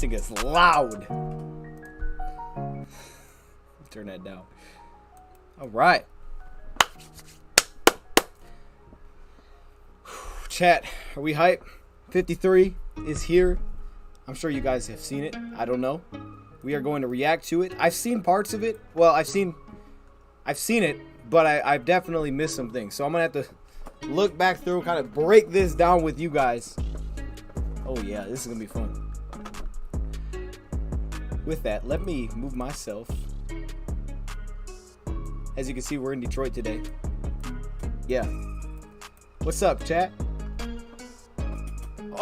thing is loud. Turn that down. All right. Chat, are we hype? 53 is here. I'm sure you guys have seen it. I don't know. We are going to react to it. I've seen parts of it. Well, I've seen it, but I've definitely missed some things. So I'm gonna have to look back through, kind of break this down with you guys. Oh yeah, this is gonna be fun. With that, let me move myself. As you can see, we're in Detroit today. Yeah. What's up, chat?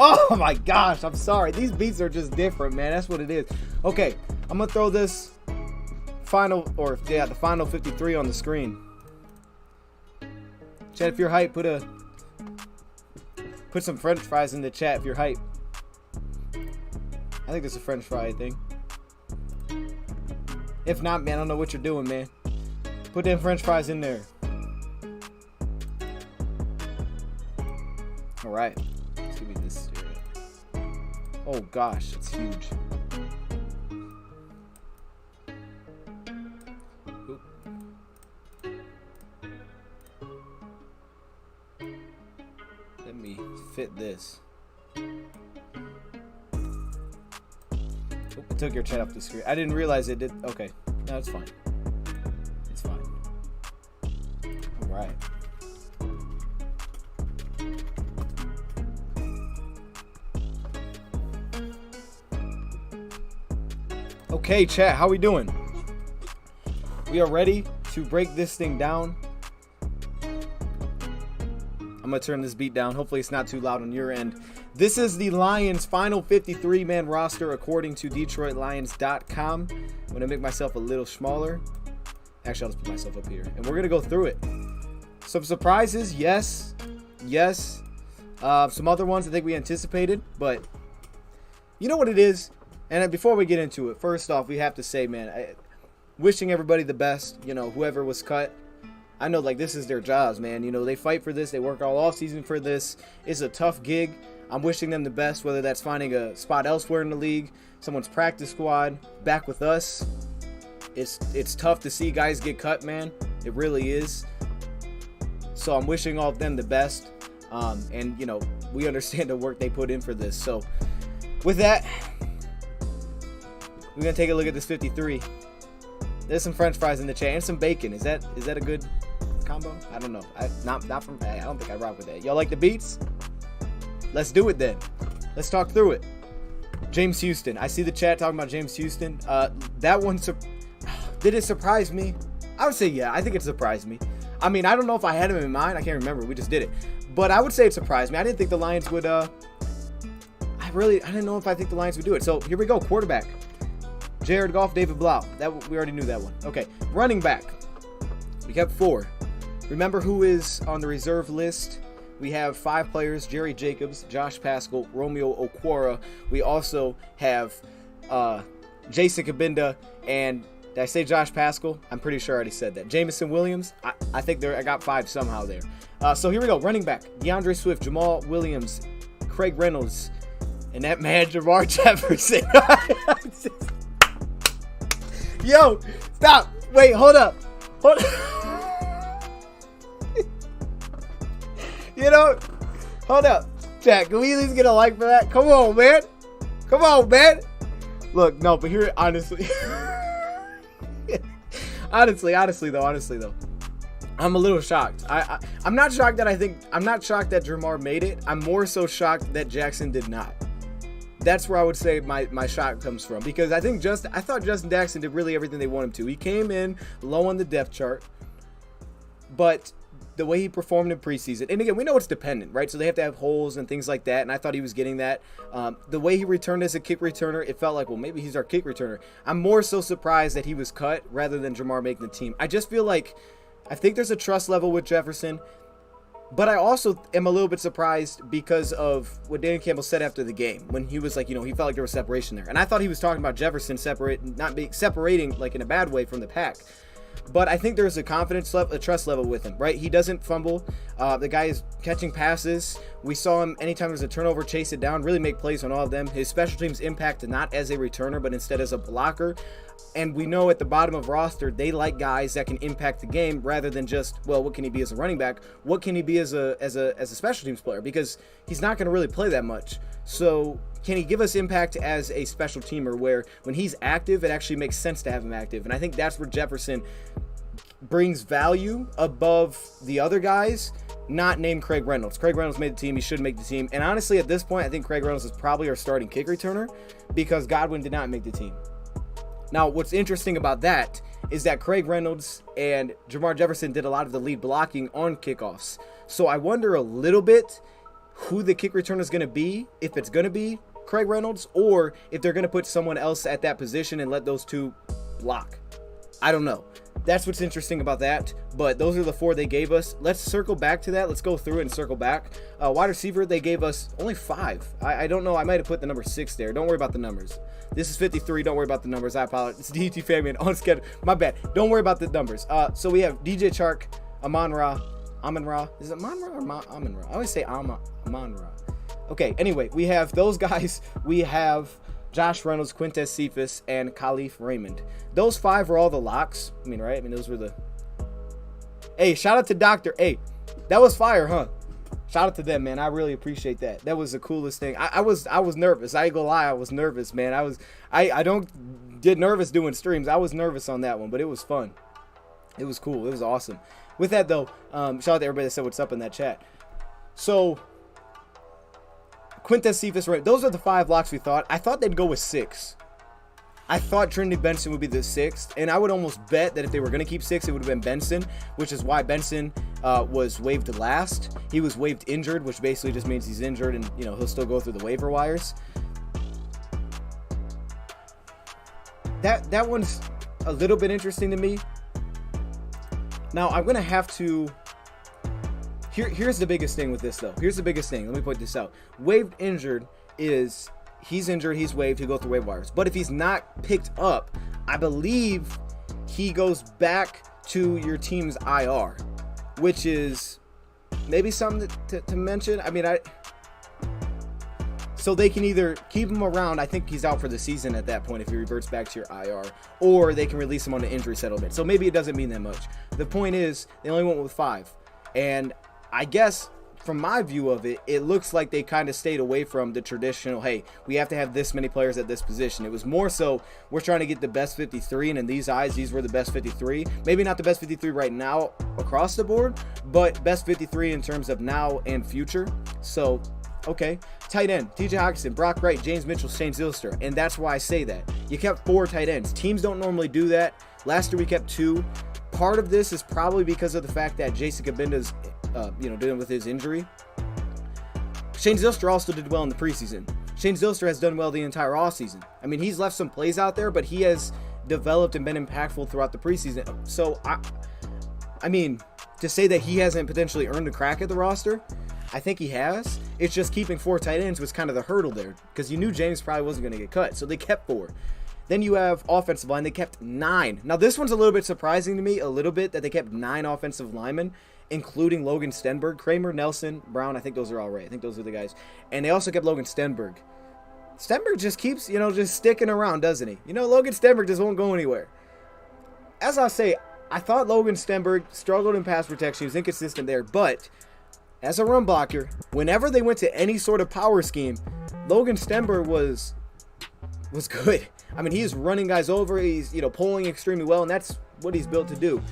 Oh my gosh, I'm sorry. These beats are just different, man. That's what it is. Okay, I'm gonna throw this the final 53 on the screen. Chat, if you're hype, put some French fries in the chat if you're hype. I think it's a French fry thing. If not, man, I don't know what you're doing, man. Put them French fries in there. All right. Let's give me this. Oh gosh, it's huge. Oop. Let me fit this. It took your chat off the screen. I didn't realize it did. Okay, no, it's fine. It's fine. All right. Okay, chat, how we doing? We are ready to break this thing down. I'm gonna turn this beat down. Hopefully it's not too loud on your end. This is the Lions' final 53-man roster according to DetroitLions.com. I'm gonna make myself a little smaller. Actually, I'll just put myself up here. And we're gonna go through it. Some surprises, yes. Yes. Some other ones I think we anticipated, but you know what it is? And before we get into it, first off, we have to say, man, wishing everybody the best, you know, whoever was cut. I know, like, this is their jobs, man. You know, they fight for this. They work all offseason for this. It's a tough gig. I'm wishing them the best, whether that's finding a spot elsewhere in the league, someone's practice squad, back with us. It's tough to see guys get cut, man. It really is. So I'm wishing all of them the best. And, you know, we understand the work they put in for this. So with that, we're going to take a look at this 53. There's some French fries in the chat and some bacon. Is that a good combo? I don't know. I don't think I rock with that. Y'all like the beats? Let's do it then. Let's talk through it. James Houston. I see the chat talking about James Houston. That one, did it surprise me? I would say yeah. I think it surprised me. I mean, I don't know if I had him in mind. I can't remember. We just did it. But I would say it surprised me. I didn't think the Lions would. I didn't know if I think the Lions would do it. So here we go. Quarterback. Jared Goff, David Blau. We already knew that one. Okay. Running back. We kept 4. Remember who is on the reserve list? We have 5 players: Jerry Jacobs, Josh Paschal, Romeo Okwara. We also have Jason Kabinda, and did I say Josh Paschal? I'm pretty sure I already said that. Jamison Williams. I think I got 5 somehow there. So here we go. Running back: DeAndre Swift, Jamal Williams, Craig Reynolds, and that man Jamar Jefferson. Yo, stop. Wait, hold up. You know, hold up. Chat, can we at least get a like for that? Come on, man. Come on, man. Look, no, but here, honestly. honestly though. I'm a little shocked. I'm not shocked that Jamar made it. I'm more so shocked that Jackson did not. That's where I would say my shock comes from, because I thought Justin Jackson did really everything they want him to. He came in low on the depth chart, but the way he performed in preseason, and again, we know it's dependent, right? So they have to have holes and things like that, and I thought he was getting that. The way he returned as a kick returner, it felt like, well, maybe he's our kick returner. I'm more so surprised that he was cut rather than Jamar making the team. I just feel like, I think there's a trust level with Jefferson, but I also am a little bit surprised because of what Dan Campbell said after the game, when he was like, you know, he felt like there was separation there. And I thought he was talking about Jefferson separating like in a bad way from the pack. But I think there's a confidence level, a trust level with him, right? He doesn't fumble. The guy is catching passes. We saw him anytime there's a turnover, chase it down, really make plays on all of them. His special teams impact not as a returner, but instead as a blocker. And we know at the bottom of roster, they like guys that can impact the game rather than just, well, what can he be as a running back? What can he be as a special teams player? Because he's not going to really play that much. So can he give us impact as a special teamer where when he's active, it actually makes sense to have him active? And I think that's where Jefferson brings value above the other guys, not named Craig Reynolds. Craig Reynolds made the team. He should make the team. And honestly, at this point, I think Craig Reynolds is probably our starting kick returner because Godwin did not make the team. Now, what's interesting about that is that Craig Reynolds and Jamar Jefferson did a lot of the lead blocking on kickoffs. So I wonder a little bit who the kick returner is going to be, if it's going to be Craig Reynolds, or if they're going to put someone else at that position and let those two block. I don't know. That's what's interesting about that, but those are the 4 they gave us. Let's circle back to that. Let's go through it and circle back. Wide receiver, they gave us only 5. I don't know. I might have put the number 6 there. Don't worry about the numbers. This is 53. Don't worry about the numbers. I apologize. It's DT Family on schedule. My bad. Don't worry about the numbers. So we have DJ Chark, Amon-Ra. Is it Amon-Ra or Amon-Ra? I always say Amon-Ra. Okay, anyway, we have those guys. We have Josh Reynolds, Quintez Cephas, and Khalif Raymond. Those 5 were all the locks. I mean, right? I mean, those were the... Hey, shout out to Doctor. Hey, that was fire, huh? Shout out to them, man. I really appreciate that. That was the coolest thing. I was nervous. I ain't gonna lie. I was nervous, man. I don't get nervous doing streams. I was nervous on that one, but it was fun. It was cool. It was awesome. With that, though, shout out to everybody that said what's up in that chat. So, Quintez Cephas, right? Those are the 5 locks we thought. I thought they'd go with 6. I thought Trinity Benson would be the 6th, and I would almost bet that if they were going to keep 6, it would have been Benson, which is why Benson was waived last. He was waived injured, which basically just means he's injured, and he'll still go through the waiver wires. That one's a little bit interesting to me. Now I'm going to have to. Here's the biggest thing with this, though. Here's the biggest thing. Let me point this out. Waived injured is. He's injured, he's waived, he'll go through waiver wires. But if he's not picked up, I believe he goes back to your team's IR, which is maybe something to mention. I mean, so they can either keep him around. I think he's out for the season at that point if he reverts back to your IR, or they can release him on an injury settlement. So maybe it doesn't mean that much. The point is, they only went with 5. And I guess from my view of it, it looks like they kind of stayed away from the traditional, hey, we have to have this many players at this position. It was more so, we're trying to get the best 53, and in these eyes, these were the best 53. Maybe not the best 53 right now across the board, but best 53 in terms of now and future. So, okay. Tight end, TJ Hawkinson, Brock Wright, James Mitchell, Shane Zylstra, and that's why I say that. You kept 4 tight ends. Teams don't normally do that. Last year, we kept 2. Part of this is probably because of the fact that Jason Cabinda's dealing with his injury. Shane Zylstra also did well in the preseason. Shane Zylstra has done well the entire offseason. I mean, he's left some plays out there, but he has developed and been impactful throughout the preseason. So, I mean, to say that he hasn't potentially earned a crack at the roster, I think he has. It's just keeping 4 tight ends was kind of the hurdle there, because you knew James probably wasn't going to get cut, so they kept 4. Then you have offensive line. They kept 9. Now, this one's a little bit surprising to me, a little bit, that they kept 9 offensive linemen, including Logan Stenberg, Kramer, Nelson, Brown. I think those are all right. I think those are the guys. And they also kept Logan Stenberg. Stenberg just keeps, just sticking around, doesn't he? Logan Stenberg just won't go anywhere. As I say, I thought Logan Stenberg struggled in pass protection. He was inconsistent there. But as a run blocker, whenever they went to any sort of power scheme, Logan Stenberg was good. I mean, he's running guys over. He's, pulling extremely well, and that's what he's built to do.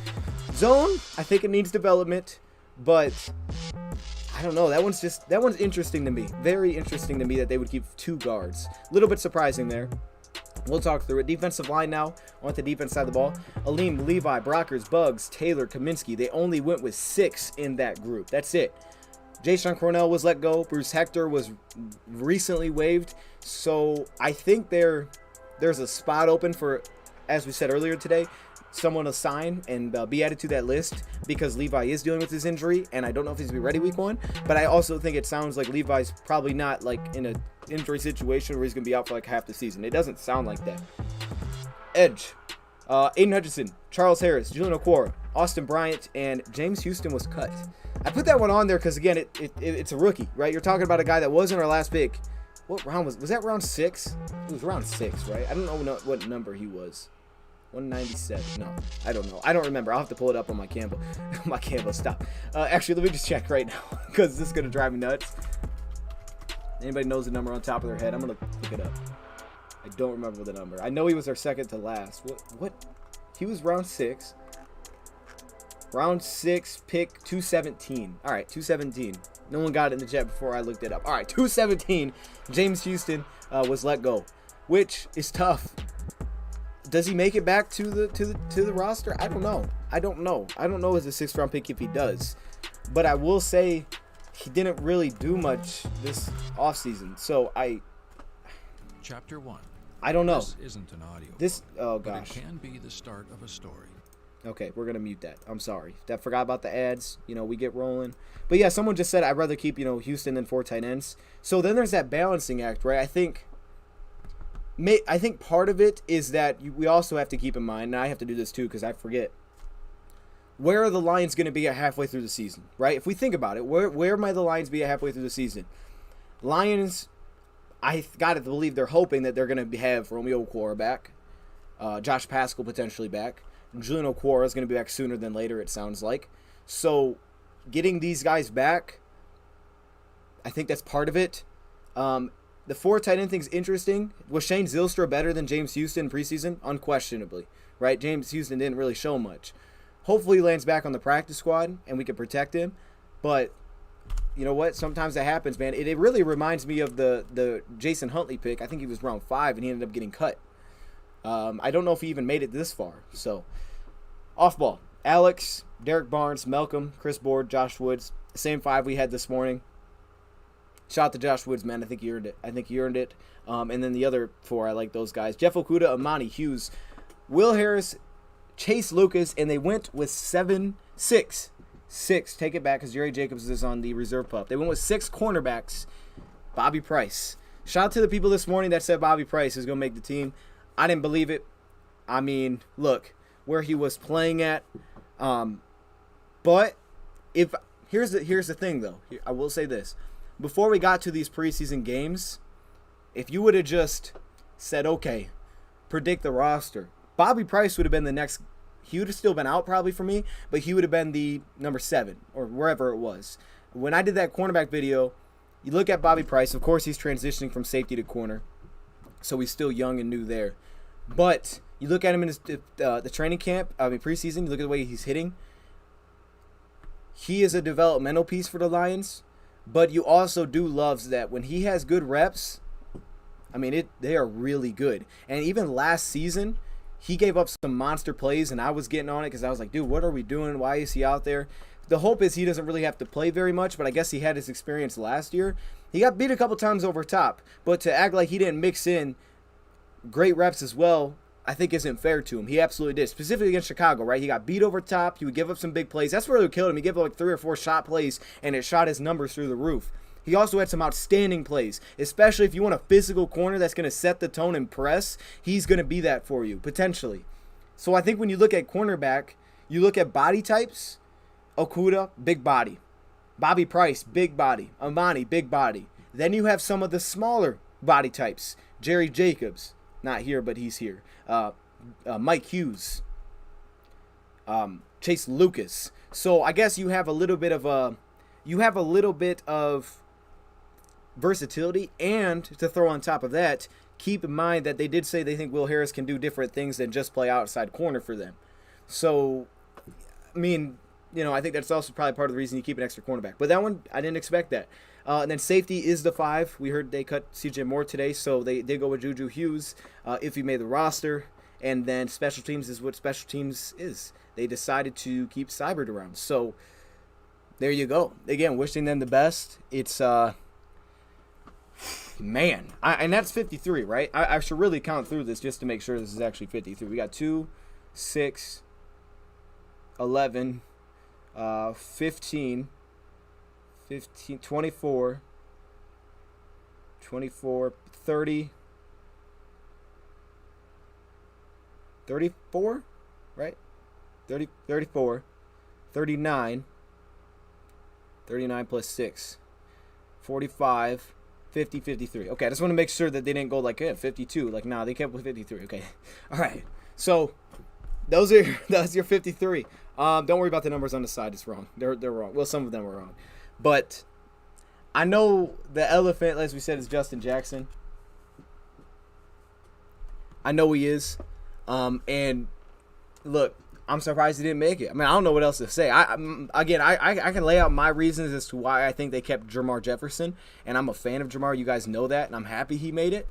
Zone, I think it needs development, but I don't know. That one's interesting to me. Very interesting to me that they would keep 2 guards. A little bit surprising there. We'll talk through it. Defensive line now. On the defense side of the ball. Aleem, Levi, Brockers, Bugs, Taylor, Kaminsky. They only went with 6 in that group. That's it. Jayshon Cornell was let go. Bruce Hector was recently waived. So I think there's a spot open for, as we said earlier today, someone to sign and be added to that list, because Levi is dealing with his injury, and I don't know if he's going to be ready week 1, but I also think it sounds like Levi's probably not like in an injury situation where he's going to be out for like half the season. It doesn't sound like that. Edge. Aiden Hutchinson, Charles Harris, Julian Okwara, Austin Bryant, and James Houston was cut. I put that one on there because, again, it's a rookie, right? You're talking about a guy that wasn't our last pick. What round was that? Round 6? It was round 6, right? I don't know what number he was. 197. No, I don't know. I don't remember. I'll have to pull it up on my Canva. My Canva, stop. Actually, let me just check right now because this is going to drive me nuts. Anybody knows the number on top of their head? I'm going to look it up. I don't remember the number. I know he was our second to last. What? He was round 6. Round 6, pick 217. All right, 217. No one got it in the chat before I looked it up. All right, 217. James Houston was let go, which is tough. Does he make it back to the roster? I don't know. I don't know as a 6th round pick if he does. But I will say he didn't really do much this offseason. So Chapter 1. I don't know. This isn't an audio. Oh gosh. But it can be the start of a story. Okay, we're gonna mute that. I'm sorry. I forgot about the ads. We get rolling. But yeah, someone just said I'd rather keep Houston than 4 tight ends. So then there's that balancing act, right? I think part of it is that we also have to keep in mind, and I have to do this too because I forget. Where are the Lions going to be at halfway through the season, right? If we think about it, where might the Lions be at halfway through the season? Lions, I got to believe they're hoping that they're going to have Romeo Okwara back, Josh Pascal potentially back. Julian Okwara is going to be back sooner than later, it sounds like. So getting these guys back, I think that's part of it. The 4 tight end thing's interesting. Was Shane Zylstra better than James Houston preseason? Unquestionably, right? James Houston didn't really show much. Hopefully he lands back on the practice squad and we can protect him. But you know what? Sometimes that happens, man. It really reminds me of the Jason Huntley pick. I think he was round 5 and he ended up getting cut. I don't know if he even made it this far. So, off ball. Alex, Derek Barnes, Malcolm, Chris Board, Josh Woods. Same 5 we had this morning. Shout out to Josh Woods, man. I think he earned it. And then the other 4, I like those guys. Jeff Okudah, Amani Hughes, Will Harris, Chase Lucas, and they went with 6. Take it back because Jerry Jacobs is on the reserve pup. They went with 6 cornerbacks. Bobby Price. Shout out to the people this morning that said Bobby Price is going to make the team. I didn't believe it. I mean, look, where he was playing at. But here's the thing, though. I will say this. Before we got to these preseason games, if you would have just said, okay, predict the roster, Bobby Price would have been the next. He would have still been out probably for me, but he would have been the number 7 or wherever it was. When I did that cornerback video, you look at Bobby Price. Of course, he's transitioning from safety to corner, so he's still young and new there. But you look at him in the training camp, preseason, you look at the way he's hitting. He is a developmental piece for the Lions. But you also do love that when he has good reps, they are really good. And even last season, he gave up some monster plays, and I was getting on it because I was like, dude, what are we doing? Why is he out there? The hope is he doesn't really have to play very much, but I guess he had his experience last year. He got beat a couple times over top, but to act like he didn't mix in great reps as well, I think isn't fair to him. He absolutely did, specifically against Chicago, right? He got beat over top. He would give up some big plays. That's where it killed him. He gave up like 3 or 4 shot plays, and it shot his numbers through the roof. He also had some outstanding plays, especially if you want a physical corner that's going to set the tone and press. He's going to be that for you, potentially. So I think when you look at cornerback, you look at body types. Okudah, big body. Bobby Price, big body. Amani, big body. Then you have some of the smaller body types. Jerry Jacobs, not here, but he's here. Mike Hughes, Chase Lucas. So I guess you have a little bit of versatility, and to throw on top of that, keep in mind that they did say they think Will Harris can do different things than just play outside corner for them. So, I think that's also probably part of the reason you keep an extra cornerback. But that one, I didn't expect that. And then safety is the 5. We heard they cut CJ Moore today, so they did go with Juju Hughes if he made the roster. And then special teams is what special teams is. They decided to keep Seibert around. So there you go. Again, wishing them the best. It's, man. And that's 53, right? I should really count through this just to make sure this is actually 53. We got 2, 6, 11, 15, 24, 30, 34, right? 30, 34, 39, 39 plus 6, 45, 50, 53. Okay, I just want to make sure that they didn't go like 52. Like, nah, they kept with 53. Okay. All right. So that's your 53. Don't worry about the numbers on the side. It's wrong. They're wrong. Well, some of them were wrong. But I know the elephant, as we said, is Justin Jackson. I know he is. And look, I'm surprised he didn't make it. I mean, I don't know what else to say. I can lay out my reasons as to why I think they kept Jermar Jefferson, and I'm a fan of Jermar. You guys know that, and I'm happy he made it.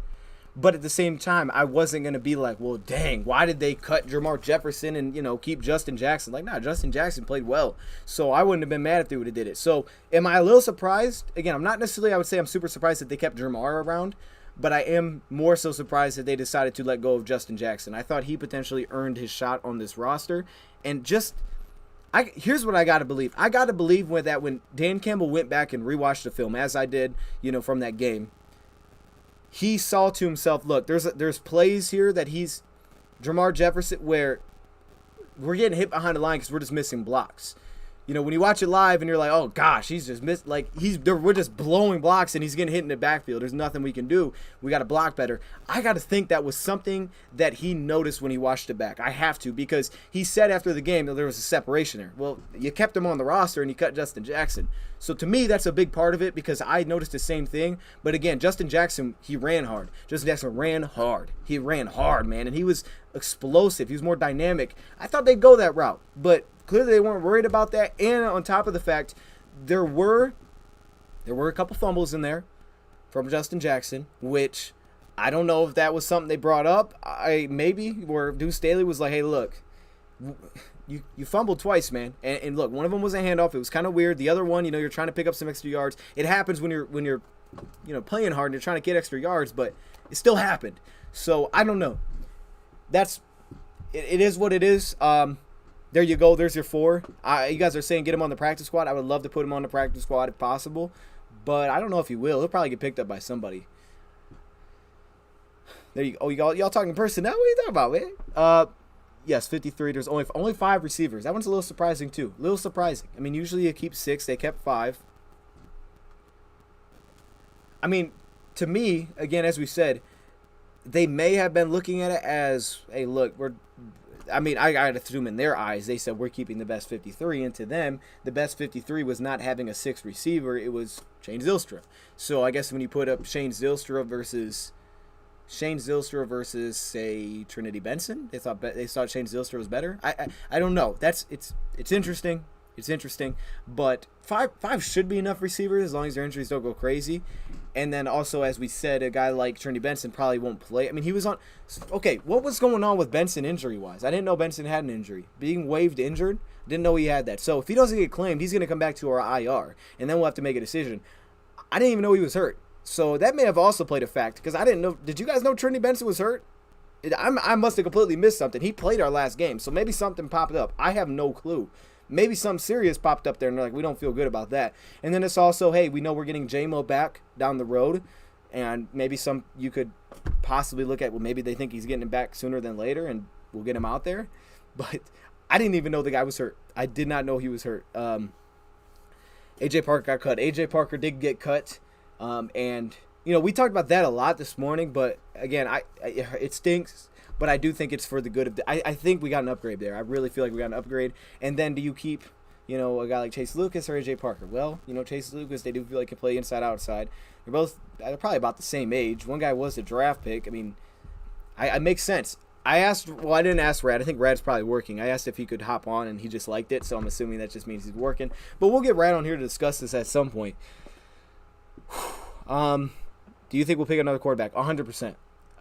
But at the same time, I wasn't going to be like, well, dang, why did they cut Jermar Jefferson and, keep Justin Jackson? Like, nah, Justin Jackson played well. So I wouldn't have been mad if they would have did it. So am I a little surprised? Again, I'm not necessarily, I would say I'm super surprised that they kept Jermar around. But I am more so surprised that they decided to let go of Justin Jackson. I thought he potentially earned his shot on this roster. And here's what I got to believe. I got to believe that when Dan Campbell went back and rewatched the film, as I did, from that game, he saw to himself, look, there's plays here that he's Jermar Jefferson where we're getting hit behind the line because we're just missing blocks. When you watch it live and you're like, oh gosh, he's just missed, like we're just blowing blocks and he's getting hit in the backfield. There's nothing we can do. We got to block better. I got to think that was something that he noticed when he watched it back. I have to, because he said after the game that there was a separation there. Well, you kept him on the roster and you cut Justin Jackson. So to me, that's a big part of it, because I noticed the same thing. But again, Justin Jackson, he ran hard. Justin Jackson ran hard. He ran hard, man, and he was explosive. He was more dynamic. I thought they'd go that route, but clearly they weren't worried about that. And on top of the fact, there were a couple fumbles in there from Justin Jackson, which I don't know if that was something they brought up. Maybe where Deuce Staley was like, hey, look, you fumbled twice, man. And look, one of them was a handoff. It was kind of weird. The other one, you're trying to pick up some extra yards. It happens when you're playing hard and you're trying to get extra yards, but it still happened. So I don't know. It is what it is. There you go. There's your 4. You guys are saying get him on the practice squad. I would love to put him on the practice squad if possible, but I don't know if he will. He'll probably get picked up by somebody. There you go. Oh, y'all talking personnel? What are you talking about, man? Yes, 53. There's only 5 receivers. That one's a little surprising too. A little surprising. I mean, usually you keep 6. They kept 5. I mean, to me, again, as we said, they may have been looking at it as, hey, look, I got to assume in their eyes, they said we're keeping the best 53, and to them, the best 53 was not having a 6th receiver. It was Shane Zylstra. So I guess when you put up Shane Zylstra versus, say, Trinity Benson, they thought Shane Zylstra was better. I don't know. It's interesting. It's interesting, but five should be enough receivers as long as their injuries don't go crazy. And then also, as we said, a guy like Trinity Benson probably won't play. I mean, he was on. Okay, what was going on with Benson injury-wise? I didn't know Benson had an injury. Being waived injured, didn't know he had that. So if he doesn't get claimed, he's going to come back to our IR, and then we'll have to make a decision. I didn't even know he was hurt. So that may have also played a fact, because I didn't know. Did you guys know Trinity Benson was hurt? I must have completely missed something. He played our last game, so maybe something popped up. I have no clue. Maybe something serious popped up there, and they're like, we don't feel good about that. And then it's also, hey, we know we're getting J-Mo back down the road, and maybe you could possibly look at, well, maybe they think he's getting him back sooner than later, and we'll get him out there. But I didn't even know the guy was hurt. I did not know he was hurt. A.J. Parker got cut. A.J. Parker did get cut, and we talked about that a lot this morning, but again, it stinks. But I do think it's for the good of I think we got an upgrade there. I really feel like we got an upgrade. And then do you keep, a guy like Chase Lucas or A.J. Parker? Well, Chase Lucas, they do feel like can play inside, outside. They're probably about the same age. One guy was a draft pick. I mean, it makes sense. I didn't ask Rad. I think Rad's probably working. I asked if he could hop on, and he just liked it. So I'm assuming that just means he's working. But we'll get Rad on here to discuss this at some point. Do you think we'll pick another quarterback? 100%.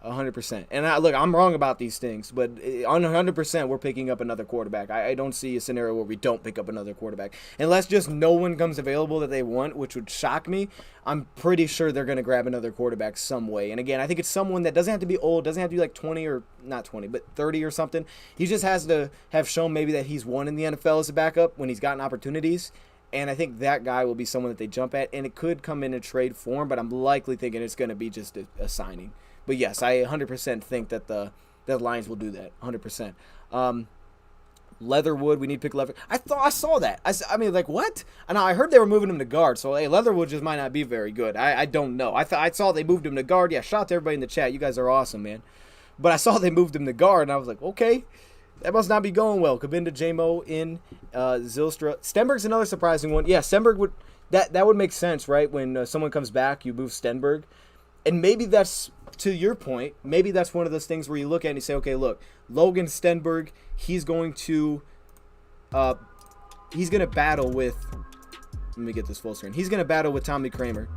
100%. And look, I'm wrong about these things, but on 100%, we're picking up another quarterback. I don't see a scenario where we don't pick up another quarterback. Unless just no one comes available that they want, which would shock me. I'm pretty sure they're going to grab another quarterback some way. And again, I think it's someone that doesn't have to be old, doesn't have to be like 20 or not 20, but 30 or something. He just has to have shown maybe that he's won in the NFL as a backup when he's gotten opportunities. And I think that guy will be someone that they jump at, and it could come in a trade form, but I'm likely thinking it's going to be just a signing. But yes, I 100% think that the that the Lions will do that 100%. Leatherwood, we need to pick Leather. I saw that. I mean, like, what? And I heard they were moving him to guard, so hey, Leatherwood just might not be very good. I don't know. I saw they moved him to guard. Yeah, shout out to everybody in the chat. You guys are awesome, man. But I saw they moved him to guard, and I was like, okay, that must not be going well. Kabinda, J-Mo, in Zylstra. Stenberg's another surprising one. Yeah, Stenberg would that would make sense, right? When someone comes back, you move Stenberg. And maybe that's, to your point, maybe that's one of those things where you look at it and you say, okay, look, Logan Stenberg, he's going to battle with, let me get this full screen. He's going to battle with Tommy Kramer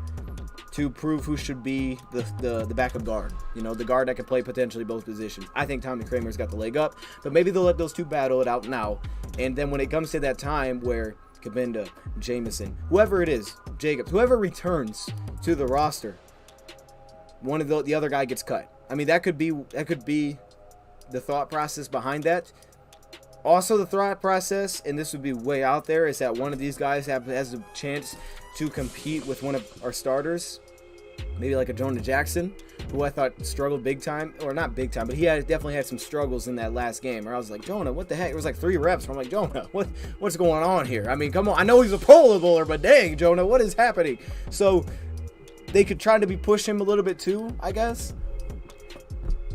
to prove who should be the backup guard. You know, the guard that can play potentially both positions. I think Tommy Kramer's got the leg up, but maybe they'll let those two battle it out now. And then when it comes to that time where Kabinda, Jameson, whoever it is, Jacobs, whoever returns to the roster, one of the other guy gets cut. I mean, that could be the thought process behind that. Also, the thought process, and this would be way out there, is that one of these guys has a chance to compete with one of our starters, maybe like a Jonah Jackson, who I thought struggled big time, or not big time, but he definitely had some struggles in that last game. Where I was like, Jonah, what the heck? It was like 3 reps. I'm like, Jonah, what's going on here? I mean, come on. I know he's a Pro Bowler, but dang, Jonah, what is happening? So they could try to push him a little bit too, I guess.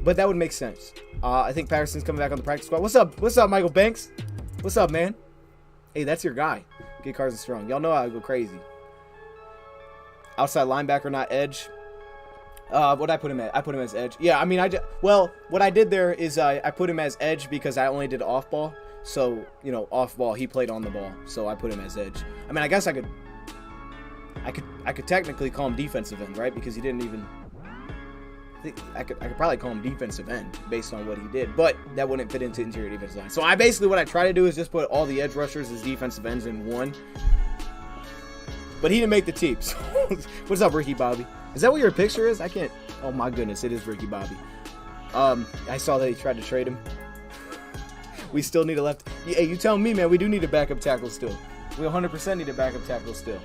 But that would make sense. I think Patterson's coming back on the practice squad. What's up? What's up, Michael Banks? What's up, man? Hey, that's your guy. Get Carson Strong. Y'all know I go crazy. Outside linebacker, not edge. What I put him at? I put him as edge. Yeah, I mean, what I did there is I put him as edge because I only did off ball. So, you know, off ball, he played on the ball. So I put him as edge. I mean, I guess I could technically call him defensive end, right? Because he didn't even. I could probably call him defensive end based on what he did, but that wouldn't fit into interior defensive line. So what I try to do is just put all the edge rushers as defensive ends in one. But he didn't make the team. So what's up, Ricky Bobby? Is that what your picture is? I can't. Oh my goodness, it is Ricky Bobby. I saw that he tried to trade him. We still need a left. Hey, you tell me, man. We do need a backup tackle still. We 100% need a backup tackle still.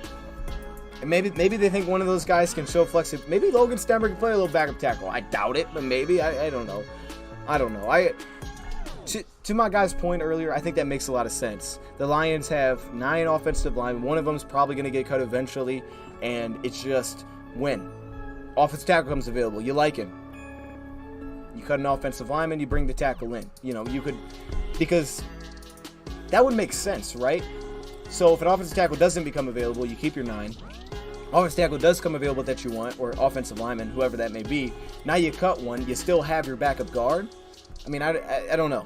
And maybe they think one of those guys can show flexibility. Maybe Logan Stenberg can play a little backup tackle. I doubt it, but maybe. I don't know. I don't know. To my guy's point earlier, I think that makes a lot of sense. The Lions have 9 offensive linemen. One of them is probably going to get cut eventually, and it's just when offensive tackle comes available, you like him. You cut an offensive lineman, you bring the tackle in. You know, you could, because that would make sense, right? So if an offensive tackle doesn't become available, you keep your 9. Offensive tackle does come available that you want, or offensive lineman, whoever that may be. Now you cut one, you still have your backup guard. I mean, I don't know.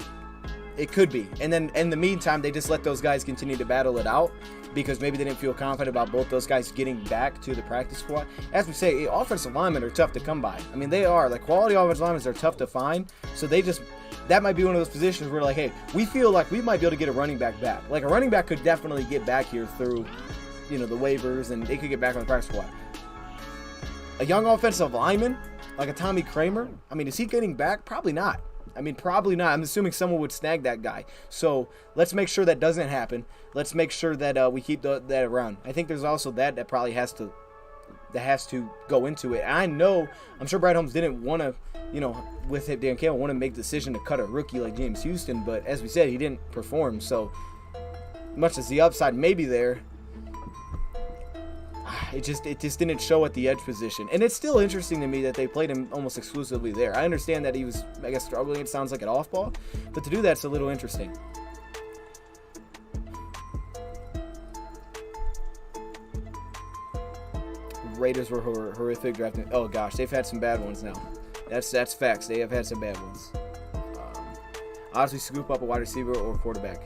It could be. And then in the meantime, they just let those guys continue to battle it out because maybe they didn't feel confident about both those guys getting back to the practice squad. As we say, offensive linemen are tough to come by. I mean, they are. Like, quality offensive linemen are tough to find. So that might be one of those positions where, like, hey, we feel like we might be able to get a running back back. Like, a running back could definitely get back here through, you know, the waivers, and they could get back on the practice squad. A young offensive lineman, like a Tommy Kramer, I mean, is he getting back? Probably not. I mean, probably not. I'm assuming someone would snag that guy. So let's make sure that doesn't happen. Let's make sure that we keep that around. I think there's also that probably has to go into it. And I'm sure Brad Holmes didn't want to, you know, with Dan Campbell, want to make the decision to cut a rookie like James Houston. But as we said, he didn't perform. So much as the upside may be there, it just didn't show at the edge position. And it's still interesting to me that they played him almost exclusively there. I understand that he was, I guess, struggling, it sounds like, an off ball, but to do that's a little interesting. Raiders were horrific drafting. Oh gosh, they've had some bad ones now. That's facts. They have had some bad ones. Honestly, scoop up a wide receiver or quarterback.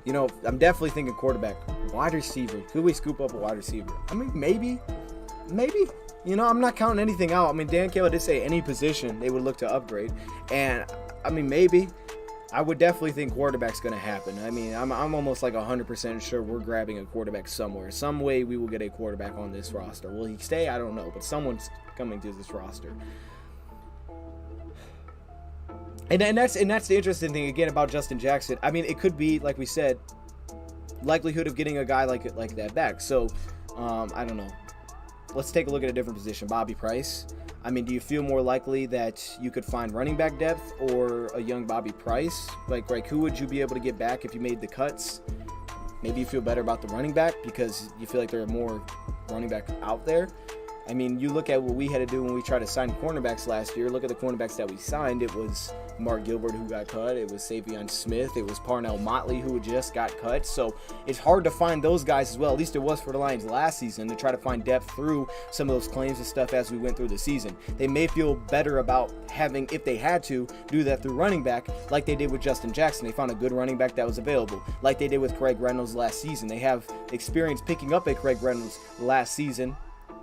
You know, I'm definitely thinking quarterback. Wide receiver. Could we scoop up a wide receiver? I mean, maybe. You know, I'm not counting anything out. I mean, Dan Campbell did say any position they would look to upgrade. And, I mean, maybe. I would definitely think quarterback's going to happen. I mean, I'm almost like 100% sure we're grabbing a quarterback somewhere. Some way we will get a quarterback on this roster. Will he stay? I don't know. But someone's coming to this roster. And that's the interesting thing, again, about Justin Jackson. I mean, it could be, like we said, likelihood of getting a guy like that back. So, I don't know. Let's take a look at a different position. Bobby Price. I mean, do you feel more likely that you could find running back depth or a young Bobby Price? Like who would you be able to get back if you made the cuts? Maybe you feel better about the running back because you feel like there are more running back out there. I mean, you look at what we had to do when we tried to sign cornerbacks last year. Look at the cornerbacks that we signed. It was Mark Gilbert who got cut. It was Savion Smith. It was Parnell Motley who just got cut. So it's hard to find those guys as well. At least it was for the Lions last season, to try to find depth through some of those claims and stuff as we went through the season. They may feel better about having, if they had to, do that through running back like they did with Justin Jackson. They found a good running back that was available, like they did with Craig Reynolds last season. They have experience picking up a Craig Reynolds last season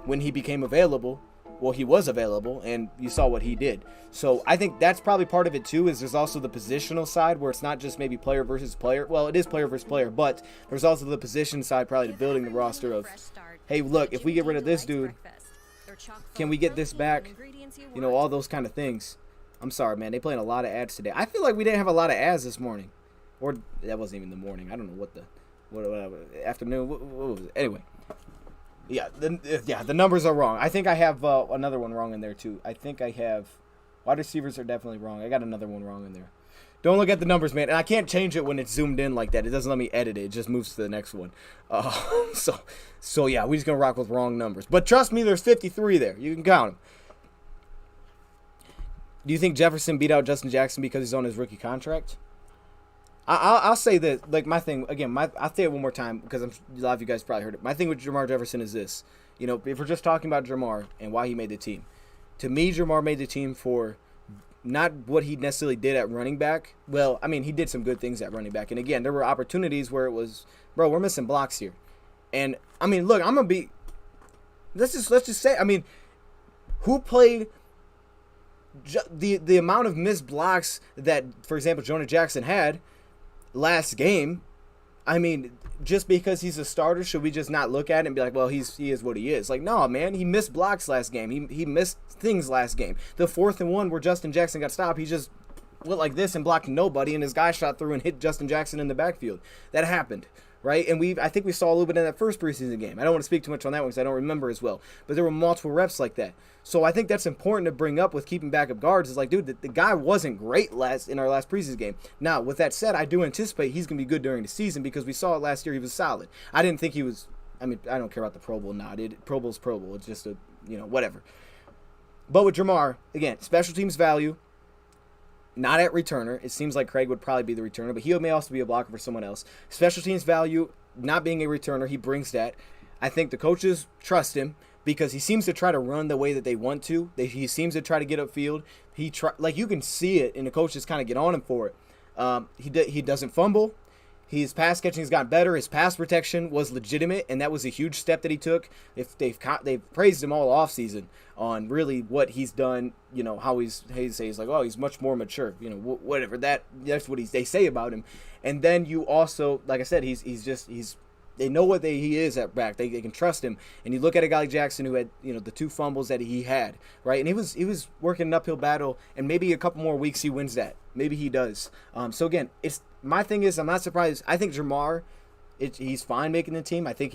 when he became available. Well, he was available, and you saw what he did. So I think that's probably part of it too, is there's also the positional side where it's not just maybe player versus player. Well, it is player versus player, but there's also the position side, probably building the roster of, hey, look, if we get rid of this dude, can we get this back? You know, all those kind of things. I'm sorry, man. They playing a lot of ads today. I feel like we didn't have a lot of ads this morning. Or that wasn't even the morning. I don't know what afternoon. What was it? Anyway. Yeah, the numbers are wrong. I think I have another one wrong in there too. I think I have wide receivers are definitely wrong. I got another one wrong in there. Don't look at the numbers, man. And I can't change it when it's zoomed in like that. It doesn't let me edit it. It just moves to the next one. So yeah, we're just gonna rock with wrong numbers. But trust me, there's 53 there. You can count them. Do you think Jefferson beat out Justin Jackson because he's on his rookie contract? I'll say that, like, my thing, again, I'll say it one more time because a lot of you guys probably heard it. My thing with Jamar Jefferson is this. You know, if we're just talking about Jamar and why he made the team. To me, Jamar made the team for not what he necessarily did at running back. Well, I mean, he did some good things at running back. And, again, there were opportunities where it was, bro, we're missing blocks here. And, I mean, look, I'm going to be – let's just say, I mean, who played the amount of missed blocks that, for example, Jonah Jackson had – last game? I mean, just because he's a starter, should we just not look at it and be like, well, he is what he is? Like, no, man, he missed blocks last game. He missed things last game. The 4th and 1 where Justin Jackson got stopped, he just went like this and blocked nobody, and his guy shot through and hit Justin Jackson in the backfield. That happened, right? And I think we saw a little bit in that first preseason game. I don't want to speak too much on that one because I don't remember as well. But there were multiple reps like that. So I think that's important to bring up with keeping backup guards. Is like, dude, the guy wasn't great in our last preseason game. Now, with that said, I do anticipate he's going to be good during the season because we saw it last year. He was solid. I didn't think he was. I mean, I don't care about the Pro Bowl now. Pro Bowl's Pro Bowl. It's just whatever. But with Jamar, again, special teams value, not at returner. It seems like Craig would probably be the returner, but he may also be a blocker for someone else. Special teams value, not being a returner, he brings that. I think the coaches trust him because he seems to try to run the way that they want to. He seems to try to get upfield. Like you can see it, and the coaches kind of get on him for it. He doesn't fumble. His pass catching has gotten better. His pass protection was legitimate, and that was a huge step that he took. If they've praised him all offseason on really what he's done, how he's like, oh, he's much more mature, whatever. That's what they say about him. And then you also, like I said, they know what he is at back. They can trust him. And you look at a guy like Jackson who had, the 2 fumbles that he had, right? And he was working an uphill battle, and maybe a couple more weeks he wins that. Maybe he does. So again, my thing is, I'm not surprised. I think Jamar, he's fine making the team. I think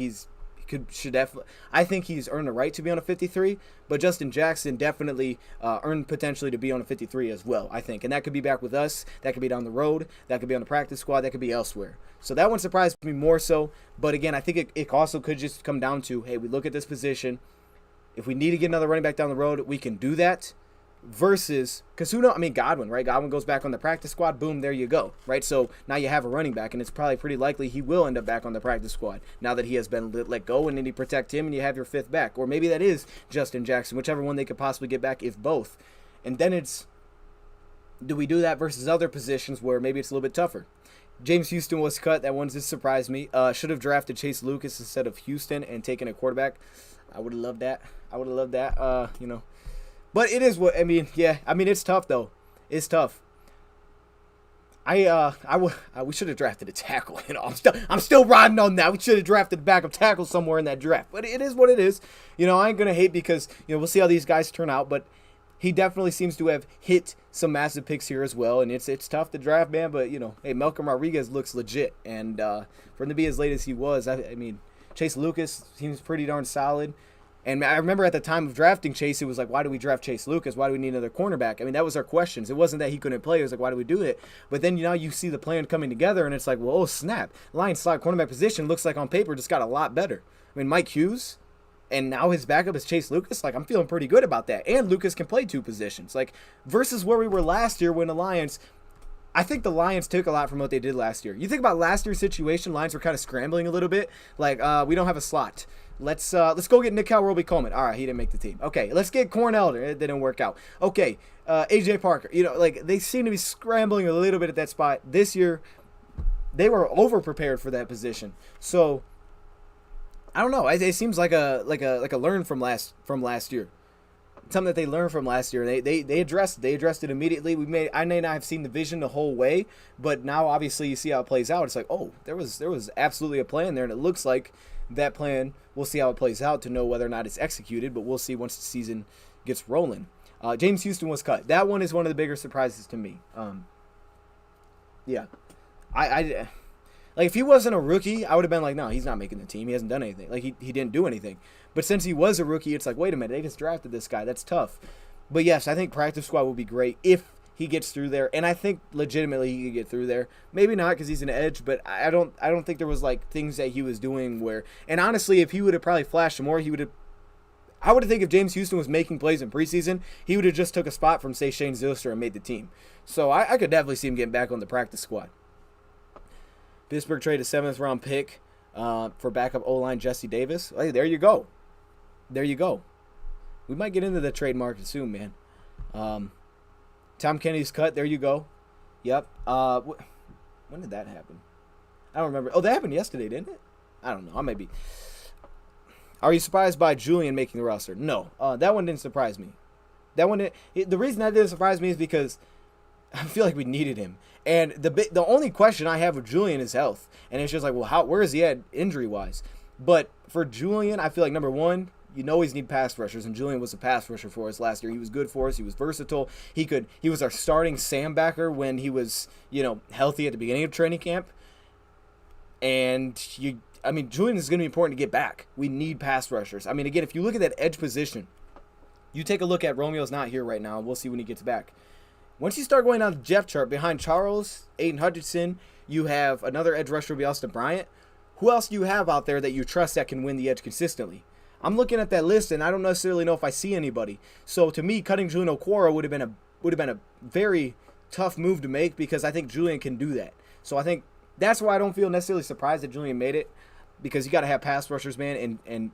I think he's earned the right to be on a 53, but Justin Jackson definitely earned potentially to be on a 53 as well, I think. And that could be back with us. That could be down the road. That could be on the practice squad. That could be elsewhere. So that one surprised me more so. But again, I think it also could just come down to, hey, we look at this position. If we need to get another running back down the road, we can do that. Versus, because Godwin, right? Godwin goes back on the practice squad. Boom, there you go, right? So now you have a running back, and it's probably pretty likely he will end up back on the practice squad now that he has been let go, and then you protect him, and you have your 5th back. Or maybe that is Justin Jackson, whichever one they could possibly get back, if both. And then it's, do we do that versus other positions where maybe it's a little bit tougher? James Houston was cut. That one just surprised me. Should have drafted Chase Lucas instead of Houston and taken a quarterback. I would have loved that. But it is what, it's tough though. It's tough. We should have drafted a tackle. I'm still riding on that. We should have drafted a backup tackle somewhere in that draft. But it is what it is. I ain't gonna hate because we'll see how these guys turn out. But he definitely seems to have hit some massive picks here as well. And it's tough to draft, man. But hey, Malcolm Rodriguez looks legit. And for him to be as late as he was, I mean, Chase Lucas seems pretty darn solid. And I remember at the time of drafting Chase, it was like, why do we draft Chase Lucas? Why do we need another cornerback? I mean, that was our questions. It wasn't that he couldn't play. It was like, why do we do it? But then, you see the plan coming together, and it's like, well, oh, snap. Lions slot cornerback position looks like on paper just got a lot better. I mean, Mike Hughes, and now his backup is Chase Lucas. Like, I'm feeling pretty good about that. And Lucas can play 2 positions. Like, versus where we were last year when the Lions, I think the Lions took a lot from what they did last year. You think about last year's situation, Lions were kind of scrambling a little bit. Like, we don't have a slot. Let's go get Nick Roby-Coleman. All right, he didn't make the team. Okay, let's get Cornell. It didn't work out. Okay, AJ Parker. Like, they seem to be scrambling a little bit at that spot. This year, they were over-prepared for that position. So, I don't know. It seems like a learn from last year. Something that they learned from last year. They addressed it immediately. I may not have seen the vision the whole way, but now obviously you see how it plays out. It's like, oh, there was absolutely a plan there, and it looks like that plan, we'll see how it plays out to know whether or not it's executed, but we'll see once the season gets rolling. James Houston was cut. That one is one of the bigger surprises to me. Yeah. I like, if he wasn't a rookie, I would have been like, no, he's not making the team. He hasn't done anything. Like, he didn't do anything. But since he was a rookie, it's like, wait a minute, they just drafted this guy. That's tough. But yes, I think practice squad will be great if he gets through there, and I think legitimately he could get through there. Maybe not because he's an edge, but I don't think there was like things that he was doing where. And honestly, if he would have probably flashed more, I would think if James Houston was making plays in preseason, he would have just took a spot from, say, Shane Zylstra and made the team. So I could definitely see him getting back on the practice squad. Pittsburgh traded a 7th round pick for backup O-line Jesse Davis. Hey, there you go. There you go. We might get into the trade market soon, man. Tom Kennedy's cut. There you go. Yep. When did that happen? I don't remember. Oh, that happened yesterday, didn't it? I don't know. I may be. Are you surprised by Julian making the roster? No. That one didn't surprise me. The reason that didn't surprise me is because I feel like we needed him. And the only question I have with Julian is health. And it's just like, well, where is he at injury-wise? But for Julian, I feel like, number one, you always need pass rushers, and Julian was a pass rusher for us last year. He was good for us. He was versatile. He was our starting Sambacker when he was, healthy at the beginning of training camp. And Julian is going to be important to get back. We need pass rushers. I mean, again, if you look at that edge position, you take a look at Romeo's not here right now. We'll see when he gets back. Once you start going down the depth chart, behind Charles, Aiden Hutchinson, you have another edge rusher will be Austin Bryant. Who else do you have out there that you trust that can win the edge consistently? I'm looking at that list, and I don't necessarily know if I see anybody. So to me, cutting Julian Okwara would have been a very tough move to make, because I think Julian can do that. So I think that's why I don't feel necessarily surprised that Julian made it, because you got to have pass rushers, man, and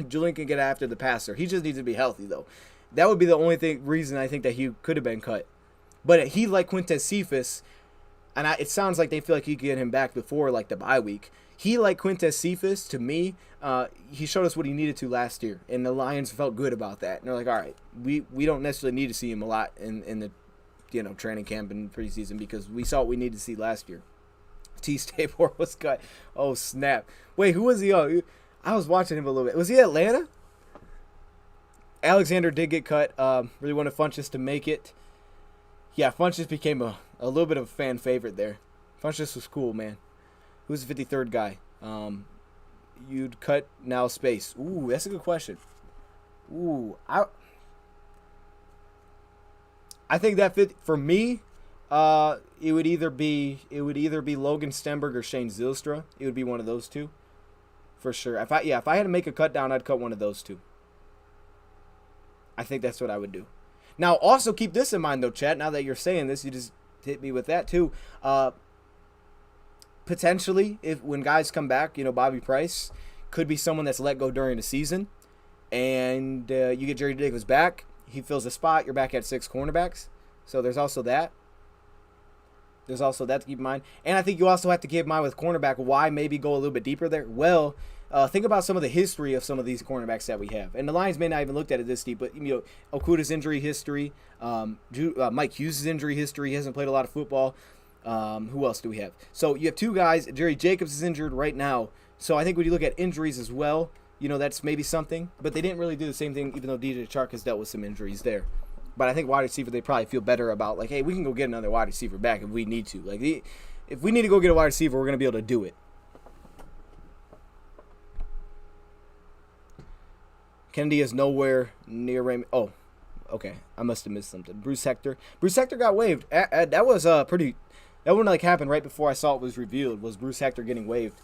Julian can get after the passer. He just needs to be healthy, though. That would be the only reason I think that he could have been cut. But he, like Quintez Cephas, and it sounds like they feel like he could get him back before like the bye week. He, like Quintez Cephas, to me, he showed us what he needed to last year, and the Lions felt good about that. And they're like, all right, we don't necessarily need to see him a lot in the training camp and preseason, because we saw what we needed to see last year. T. Tabor was cut. Oh, snap. Wait, who was he on? I was watching him a little bit. Was he at Atlanta? Alexander did get cut. Really wanted Funchess to make it. Yeah, Funchess became a little bit of a fan favorite there. Funchess was cool, man. Who's the 53rd guy? You'd cut now space. Ooh, that's a good question. Ooh, I think that for me, it would either be Logan Stenberg or Shane Zylstra. It would be one of those two, for sure. If I had to make a cut down, I'd cut one of those two. I think that's what I would do. Now, also keep this in mind, though, Chad. Now that you're saying this, you just hit me with that, too. Potentially, when guys come back, Bobby Price could be someone that's let go during the season. And you get Jerry Jacobs back. He fills a spot. You're back at 6 cornerbacks. So there's also that. There's also that to keep in mind. And I think you also have to keep in mind with cornerback, why maybe go a little bit deeper there. Well, think about some of the history of some of these cornerbacks that we have. And the Lions may not even looked at it this deep, but Okuda's injury history, Mike Hughes' injury history. He hasn't played a lot of football. Who else do we have? So you have 2 guys. Jerry Jacobs is injured right now. So I think when you look at injuries as well, that's maybe something. But they didn't really do the same thing, even though DJ Chark has dealt with some injuries there. But I think wide receiver, they probably feel better about, like, hey, we can go get another wide receiver back if we need to. Like, if we need to go get a wide receiver, we're going to be able to do it. Kennedy is nowhere near Raymond. Oh, okay. I must have missed something. Bruce Hector. Bruce Hector got waived. That was pretty. That one happened right before I saw it was revealed. Was Bruce Hector getting waived?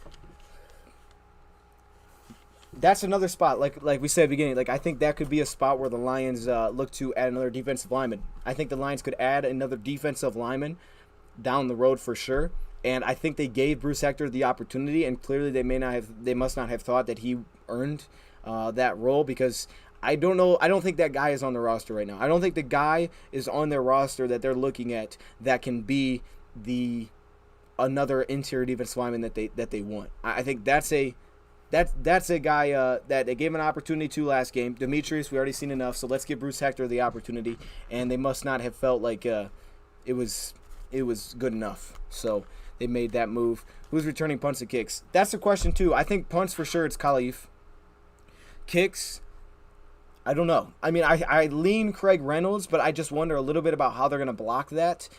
That's another spot. Like we said at the beginning. I think that could be a spot where the Lions look to add another defensive lineman. I think the Lions could add another defensive lineman down the road for sure. And I think they gave Bruce Hector the opportunity, and clearly they must not have thought that he earned that role, because I don't know. I don't think that guy is on the roster right now. I don't think the guy is on their roster that they're looking at that can be another interior defensive lineman that they want. I think that's a guy that they gave an opportunity to last game. Demetrius, we already seen enough, so let's give Bruce Hector the opportunity. And they must not have felt like it was good enough. So they made that move. Who's returning punts and kicks? That's the question too. I think punts for sure it's Khalif. Kicks, I don't know. I mean, I lean Craig Reynolds, but I just wonder a little bit about how they're going to block that.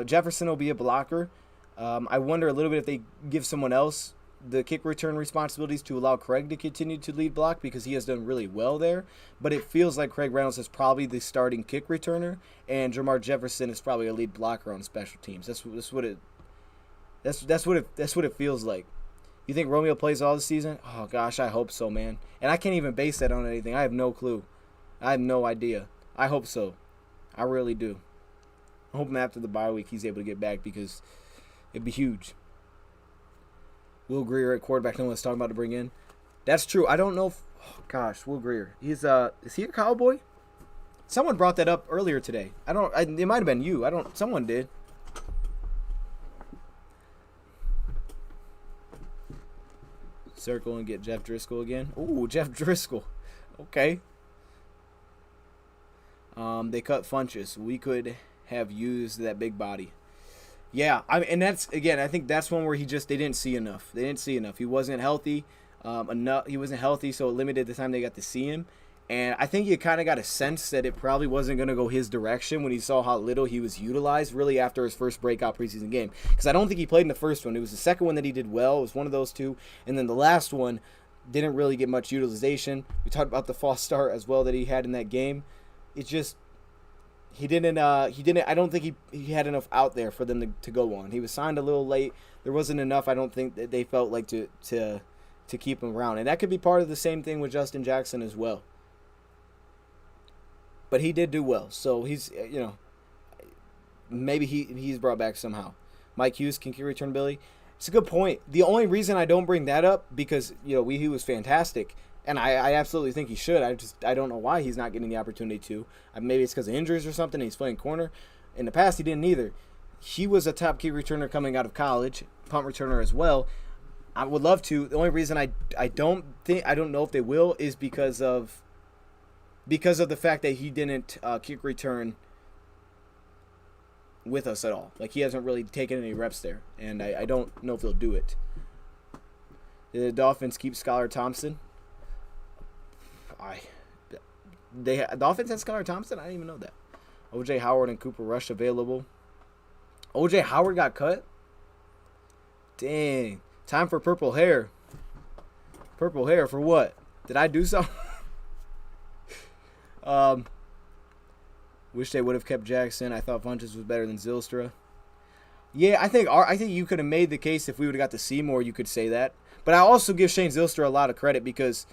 Jefferson will be a blocker. I wonder a little bit if they give someone else the kick return responsibilities to allow Craig to continue to lead block, because he has done really well there. But it feels like Craig Reynolds is probably the starting kick returner, and Jamar Jefferson is probably a lead blocker on special teams. That's what it feels like. You think Romeo plays all the season? Oh gosh, I hope so, man. And I can't even base that on anything. I have no clue. I have no idea. I hope so. I really do. I'm hoping after the bye week he's able to get back, because it'd be huge. Will Grier at quarterback, no one's talking about to bring in. That's true. I don't know if, Will Grier. He's is he a Cowboy? Someone brought that up earlier today. It might have been you. Someone did. Circle and get Jeff Driscoll again. Ooh, Jeff Driscoll. Okay. They cut Funchess. We could have used that big body. Yeah, and that's, again, I think that's one where they didn't see enough. They didn't see enough. He wasn't healthy enough. He wasn't healthy, so it limited the time they got to see him. And I think you kind of got a sense that it probably wasn't going to go his direction when he saw how little he was utilized really after his first breakout preseason game. Because I don't think he played in the first one. It was the second one that he did well. It was one of those two. And then the last one didn't really get much utilization. We talked about the false start as well that he had in that game. It's just, he didn't, I don't think he had enough out there for them to go on. He was signed a little late. There wasn't enough, I don't think, that they felt like to keep him around. And that could be part of the same thing with Justin Jackson as well. But he did do well, so he's, maybe he's brought back somehow. Mike Hughes, can he return Billy? It's a good point. The only reason I don't bring that up, because he was fantastic, and I absolutely think he should. I don't know why he's not getting the opportunity to. Maybe it's because of injuries or something. He's playing corner. In the past, he didn't either. He was a top kick returner coming out of college, punt returner as well. I would love to. The only reason I don't know if they will is because of the fact that he didn't kick return with us at all. Like, he hasn't really taken any reps there, and I don't know if they'll do it. Did the Dolphins keep Skylar Thompson? The Dolphins had Skylar Thompson? I didn't even know that. O.J. Howard and Cooper Rush available. O.J. Howard got cut? Dang. Time for purple hair. Purple hair for what? Did I do something? Wish they would have kept Jackson. I thought Funchess was better than Zylstra. Yeah, I think you could have made the case if we would have got to see more. You could say that, but I also give Shane Zylstra a lot of credit because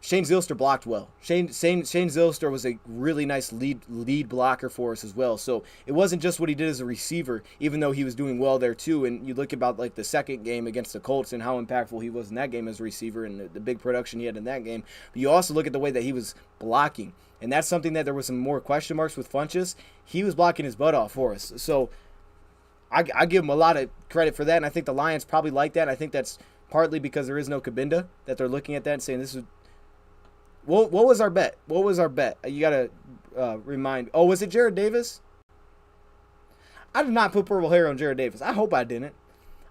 Shane Zylstra blocked well. Shane Zylstra was a really nice lead blocker for us as well. So it wasn't just what he did as a receiver, even though he was doing well there too. And you look about like the second game against the Colts and how impactful he was in that game as a receiver and the big production he had in that game. But you also look at the way that he was blocking. And that's something that there was some more question marks with Funchess. He was blocking his butt off for us. So I give him a lot of credit for that. And I think the Lions probably like that. I think that's partly because there is no Kabinda, that they're looking at that and saying this is. What was our bet? What was our bet? You got to remind. Oh, was it Jared Davis? I did not put purple hair on Jared Davis. I hope I didn't.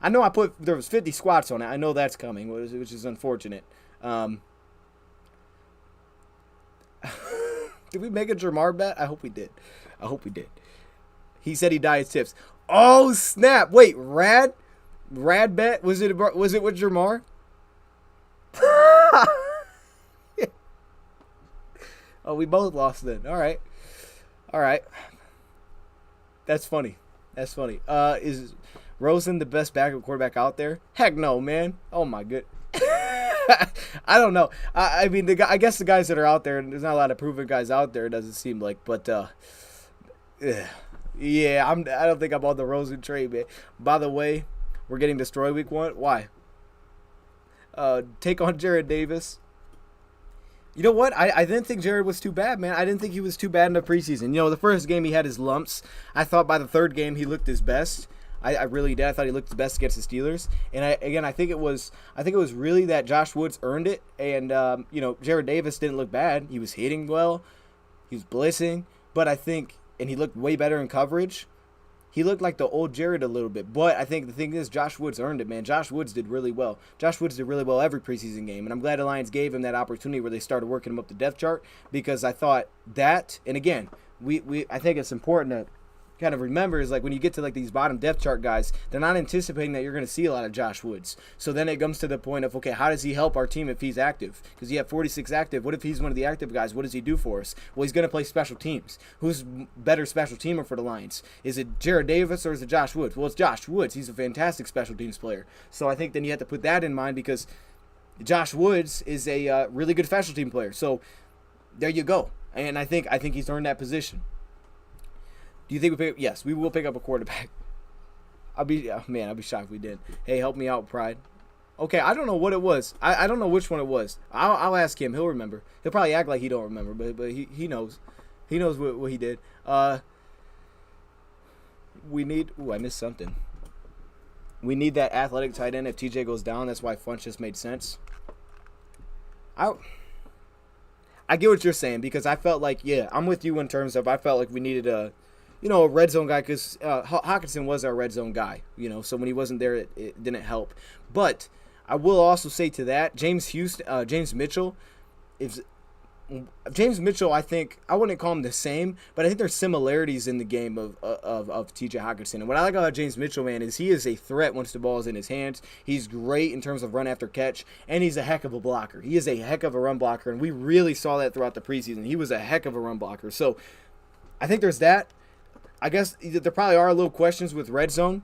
I know there was 50 squats on it. I know that's coming, which is unfortunate. Did we make a Jamar bet? I hope we did. He said he diets tips. Oh, snap. Wait, Rad bet? Was it with Jamar? Oh, we both lost then. All right. All right. That's funny. That's funny. Is Rosen the best backup quarterback out there? Heck no, man. Oh my good. I don't know. I mean, I guess the guys that are out there, there's not a lot of proven guys out there. It doesn't seem like, but yeah, I don't think I'm on the Rosen trade, man. By the way, we're getting destroyed week 1. Why? Take on Jared Davis. You know what? I didn't think Jared was too bad, man. I didn't think he was too bad in the preseason. You know, the first game he had his lumps. I thought by the third game he looked his best. I really did. I thought he looked the best against the Steelers. And I think it was really that Josh Woods earned it. And you know, Jared Davis didn't look bad. He was hitting well. He was blitzing. But I think, and he looked way better in coverage. He looked like the old Jared a little bit. But I think the thing is, Josh Woods earned it, man. Josh Woods did really well. Josh Woods did really well every preseason game. And I'm glad the Lions gave him that opportunity where they started working him up the depth chart. Because I thought that, and again, I think it's important to kind of remember is like when you get to like these bottom depth chart guys, they're not anticipating that you're going to see a lot of Josh Woods. So then it comes to the point of, okay, how does he help our team if he's active? Because you have 46 active. What if he's one of the active guys? What does he do for us? Well, he's going to play special teams. Who's better special teamer for the Lions? Is it Jared Davis or is it Josh Woods? Well, it's Josh Woods. He's a fantastic special teams player. So I think then you have to put that in mind because Josh Woods is a really good special team player. So there you go. And I think he's earned that position. Do you think we pick up? Yes, we will pick up a quarterback. I'll be shocked if we did. Hey, help me out, Pride. Okay, I don't know what it was. I don't know which one it was. I'll ask him. He'll remember. He'll probably act like he don't remember, but he knows. He knows what he did. We need. Ooh, I missed something. We need that athletic tight end if TJ goes down. That's why Funch just made sense. I get what you're saying because I felt like, yeah, I'm with you in terms of I felt like we needed a red zone guy because Hockenson was our red zone guy, so when he wasn't there, it didn't help. But I will also say to that, James Mitchell, I think, I wouldn't call him the same, but I think there's similarities in the game of T.J. Hockenson. And what I like about James Mitchell, man, is he is a threat once the ball is in his hands. He's great in terms of run after catch, and he's a heck of a blocker. He is a heck of a run blocker, and we really saw that throughout the preseason. He was a heck of a run blocker. So I think there's that. I guess there probably are little questions with red zone.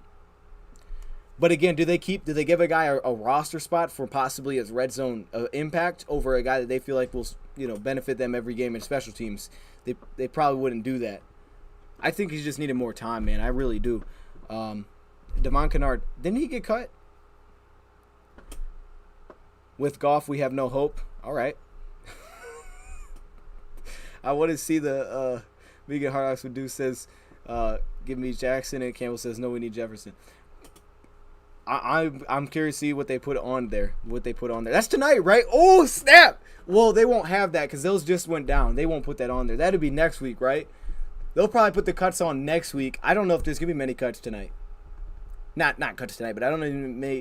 But again, do they give a guy a roster spot for possibly his red zone impact over a guy that they feel like will benefit them every game in special teams? They probably wouldn't do that. I think he just needed more time, man. I really do. Devon Kennard, didn't he get cut? With Goff, we have no hope. All right. I want to see the Vegan Hard Ox Dude says, give me Jackson, and Campbell says, no, we need Jefferson. I'm curious to see what they put on there. That's tonight, right? Oh, snap! Well, they won't have that because those just went down. They won't put that on there. That'll be next week, right? They'll probably put the cuts on next week. I don't know if there's going to be many cuts tonight. Not cuts tonight, but I don't know if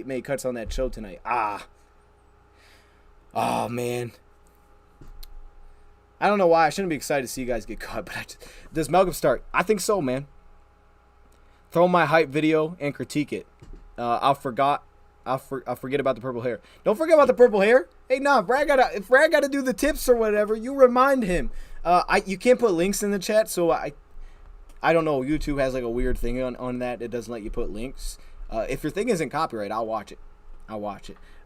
many cuts on that show tonight. Oh, man. I don't know why. I shouldn't be excited to see you guys get cut, but does Malcolm start? I think so, man. Throw my hype video and critique it. I'll forget about the purple hair. Don't forget about the purple hair. Hey, nah, if Brad gotta do the tips or whatever, you remind him. You can't put links in the chat, so I don't know. YouTube has like a weird thing on that. It doesn't let you put links. If your thing isn't copyright, I'll watch it.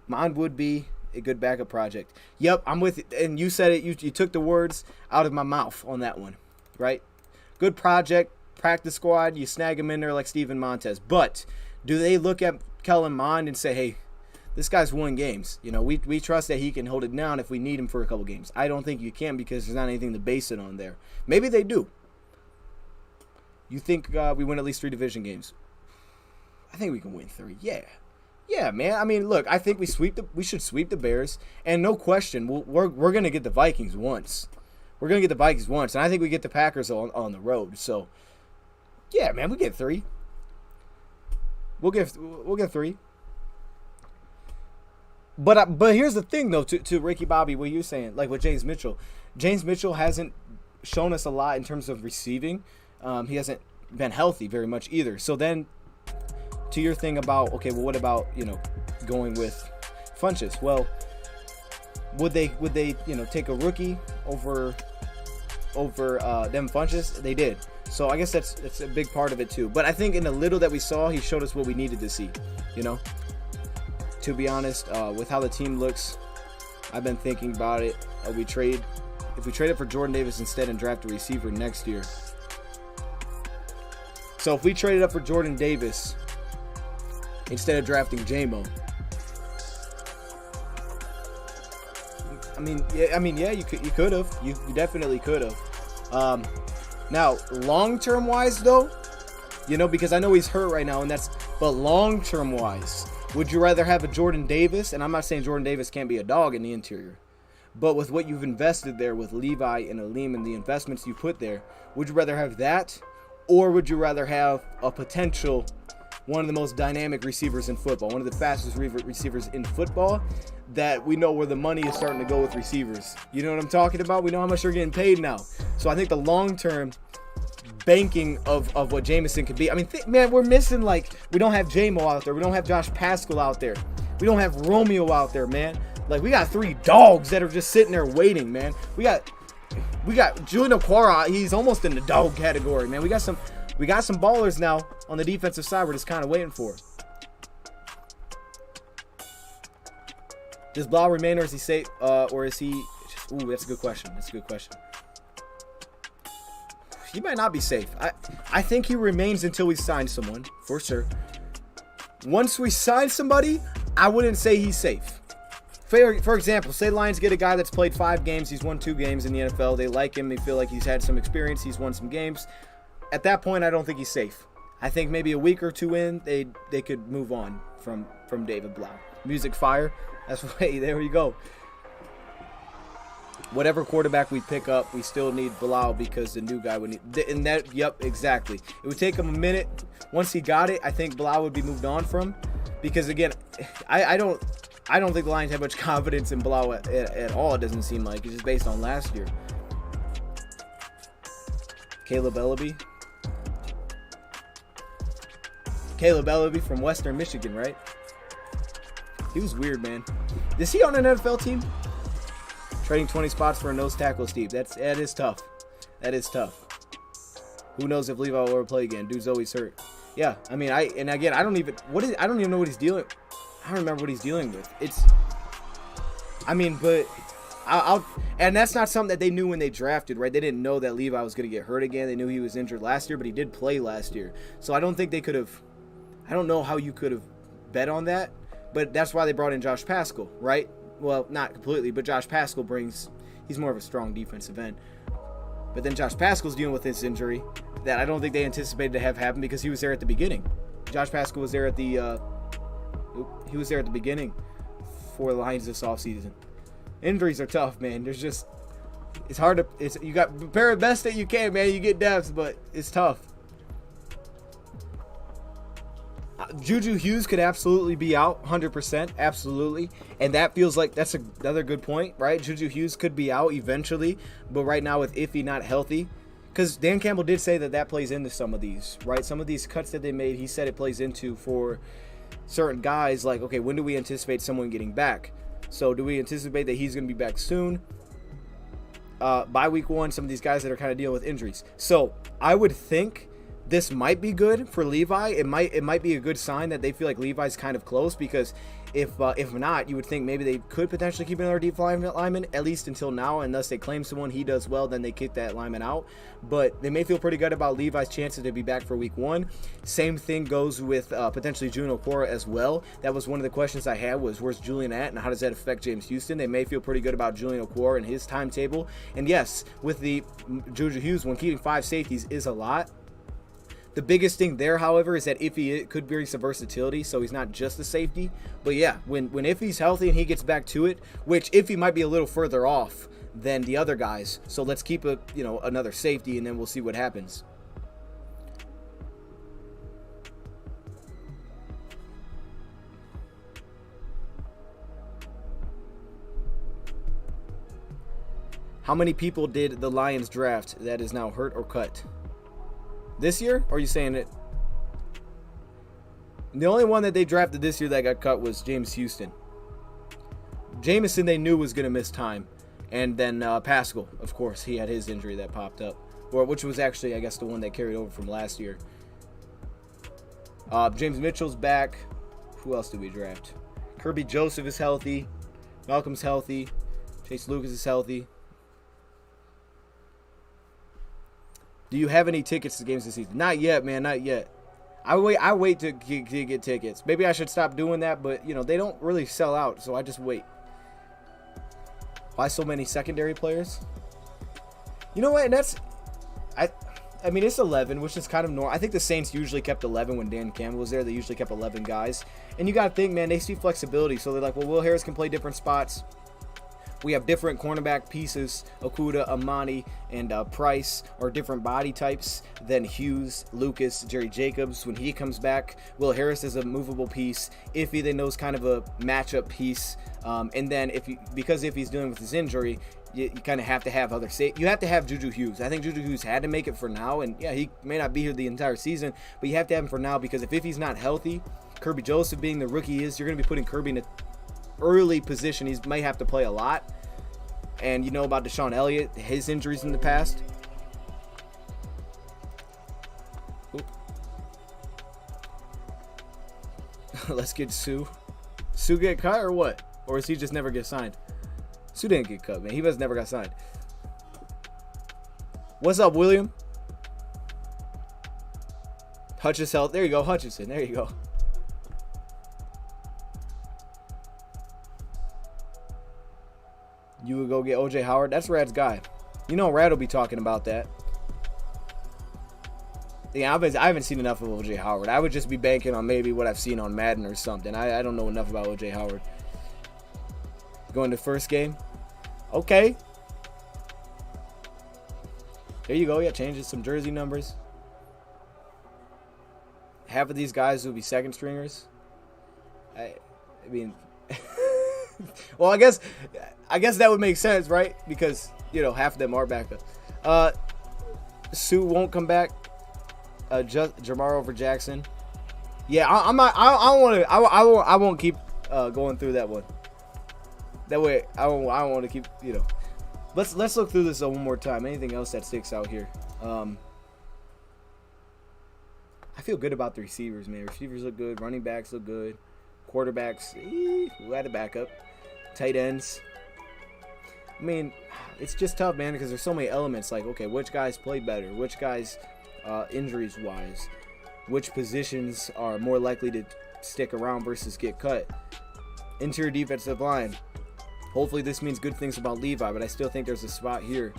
Mine would be a good backup project. Yep, I'm with it. And you said it. You took the words out of my mouth on that one, right? Good project, practice squad. You snag him in there like Steven Montez. But do they look at Kellen Mond and say, hey, this guy's won games. We trust that he can hold it down if we need him for a couple games. I don't think you can because there's not anything to base it on there. Maybe they do. You think we win at least 3 division games? I think we can win 3. Yeah, man. I mean, look, I think we should sweep the Bears, and no question, we're going to get the Vikings once. And I think we get the Packers on the road. So, yeah, man, we get 3. We'll get 3. But here's the thing, though, to Ricky Bobby, what you're saying, like with James Mitchell. James Mitchell hasn't shown us a lot in terms of receiving. He hasn't been healthy very much either. So then, to your thing about, okay, well, what about, going with Funches? Well, would they take a rookie over over them Funches, they did. So I guess that's a big part of it too. But I think in the little that we saw, he showed us what we needed to see. You know, to be honest, with how the team looks, I've been thinking about it. If we trade it for Jordan Davis instead and draft a receiver next year. So if we traded up for Jordan Davis instead of drafting J-Mo, yeah, you could have. You definitely could have. Now, long-term wise, though, you know, because I know he's hurt right now, but long-term wise, would you rather have a Jordan Davis? And I'm not saying Jordan Davis can't be a dog in the interior, but with what you've invested there with Levi and Aleem and the investments you put there, would you rather have that, or would you rather have a potential one of the most dynamic receivers in football, one of the fastest receivers in football, that we know where the money is starting to go with receivers? You know what I'm talking about? We know how much they're getting paid now. So I think the long-term banking of what Jameson could be. I mean, man, we're missing, like, we don't have J-Mo out there. We don't have Josh Paschal out there. We don't have Romeo out there, man. Like, we got 3 dogs that are just sitting there waiting, man. We got Julian Okwara. He's almost in the dog category, man. We got some ballers now on the defensive side we're just kind of waiting for. Does Blau remain, or is he safe? Or is he... Ooh, that's a good question. He might not be safe. I think he remains until we sign someone, for sure. Once we sign somebody, I wouldn't say he's safe. For example, say Lions get a guy that's played 5 games, he's won 2 games in the NFL, they like him, they feel like he's had some experience, he's won some games. At that point, I don't think he's safe. I think maybe a week or 2 in, they could move on from David Blau. Music fire. That's right. There we go. Whatever quarterback we pick up, we still need Blau because the new guy would need. And that, yep, exactly. It would take him a minute. Once he got it, I think Blau would be moved on from. Because again, I don't think the Lions have much confidence in Blau at all. It doesn't seem like. It's just based on last year. Caleb Ellaby from Western Michigan, right? He was weird, man. Is he on an NFL team? Trading 20 spots for a nose tackle, Steve. That is tough. That is tough. Who knows if Levi will ever play again? Dude's always hurt. Yeah, I mean, I don't even know what he's dealing. I don't remember what he's dealing with. And that's not something that they knew when they drafted, right? They didn't know that Levi was going to get hurt again. They knew he was injured last year, but he did play last year. So I don't think they could have. I don't know how you could have bet on that. But that's why they brought in Josh Paschal, right? Well, not completely, but Josh Paschal he's more of a strong defensive end. But then Josh Paschal's dealing with this injury that I don't think they anticipated to have happen because he was there at the beginning. Josh Paschal was there at the beginning for the Lions this offseason. Injuries are tough, man. It's hard to, you got prepare the best that you can, man. You get depth, but it's tough. Juju Hughes could absolutely be out 100%, absolutely, and that feels like that's another good point, right? Juju Hughes could be out eventually, but right now with Iffy not healthy, because Dan Campbell did say that plays into some of these, right? Some of these cuts that they made, he said it plays into for certain guys, like, okay, when do we anticipate someone getting back? So do we anticipate that he's going to be back soon? By week 1, some of these guys that are kind of dealing with injuries. So I would think this might be good for Levi. It might be a good sign that they feel like Levi's kind of close, because if not, you would think maybe they could potentially keep another deep lineman, at least until now, unless they claim someone, he does well, then they kick that lineman out. But they may feel pretty good about Levi's chances to be back for week 1. Same thing goes with potentially Julian Okwara as well. That was one of the questions I had, was where's Julian at and how does that affect James Houston? They may feel pretty good about Julian Okwara and his timetable. And yes, with the Juju Hughes, when keeping 5 safeties is a lot. The biggest thing there, however, is that Iffy could bring some versatility, so he's not just a safety. But yeah, when Iffy's healthy and he gets back to it, which Iffy might be a little further off than the other guys, so let's keep another safety, and then we'll see what happens. How many people did the Lions draft that is now hurt or cut? This year? Or are you saying it? The only one that they drafted this year that got cut was James Houston. Jameson they knew was going to miss time. And then Pascal, of course, he had his injury that popped up, which was actually, I guess, the one that carried over from last year. James Mitchell's back. Who else did we draft? Kirby Joseph is healthy. Malcolm's healthy. Chase Lucas is healthy. Do you have any tickets to games this season? Not yet, man. Not yet. I wait to get tickets. Maybe I should stop doing that, but, you know, they don't really sell out, so I just wait. Why so many secondary players? You know what? And that's... I mean, it's 11, which is kind of normal. I think the Saints usually kept 11 when Dan Campbell was there. They usually kept 11 guys. And you got to think, man, they see flexibility. So they're like, well, Will Harris can play different spots. We have different cornerback pieces. Okuda, Amani, and Price are different body types than Hughes, Lucas, Jerry Jacobs. When he comes back, Will Harris is a movable piece. Iffy, they know, is kind of a matchup piece. And then because Iffy's dealing with his injury, you kind of have to have other you have to have Juju Hughes. I think Juju Hughes had to make it for now, and yeah, he may not be here the entire season, but you have to have him for now because if he's not healthy, Kirby Joseph being the rookie he is, you're going to be putting Kirby in an early position. He may have to play a lot, and you know about Deshaun Elliott, his injuries in the past. Let's get Sue. Sue get cut or what? Or is he just never get signed? Sue didn't get cut, man. He was never got signed. What's up, William? Hutchins health. There you go, Hutchinson. There you go. You would go get OJ Howard. That's Rad's guy. You know Rad will be talking about that. Yeah, I haven't seen enough of OJ Howard. I would just be banking on maybe what I've seen on Madden or something. I don't know enough about OJ Howard. Going to first game. Okay. There you go. Yeah, changes some jersey numbers. Half of these guys will be second stringers. I mean, well, I guess that would make sense, right? Because, you know, half of them are backups. Sue won't come back. Jamar over Jackson. Yeah, I'm not. I won't keep going through that one. That way, I don't want to keep, you know. Let's look through this one more time. Anything else that sticks out here? I feel good about the receivers, man. Receivers look good. Running backs look good. Quarterbacks, who had a backup. Tight ends. I mean, it's just tough, man, because there's so many elements. Like, okay, which guys play better? Which guys, injuries-wise? Which positions are more likely to stick around versus get cut? Interior defensive line. Hopefully this means good things about Levi, but I still think there's a spot here.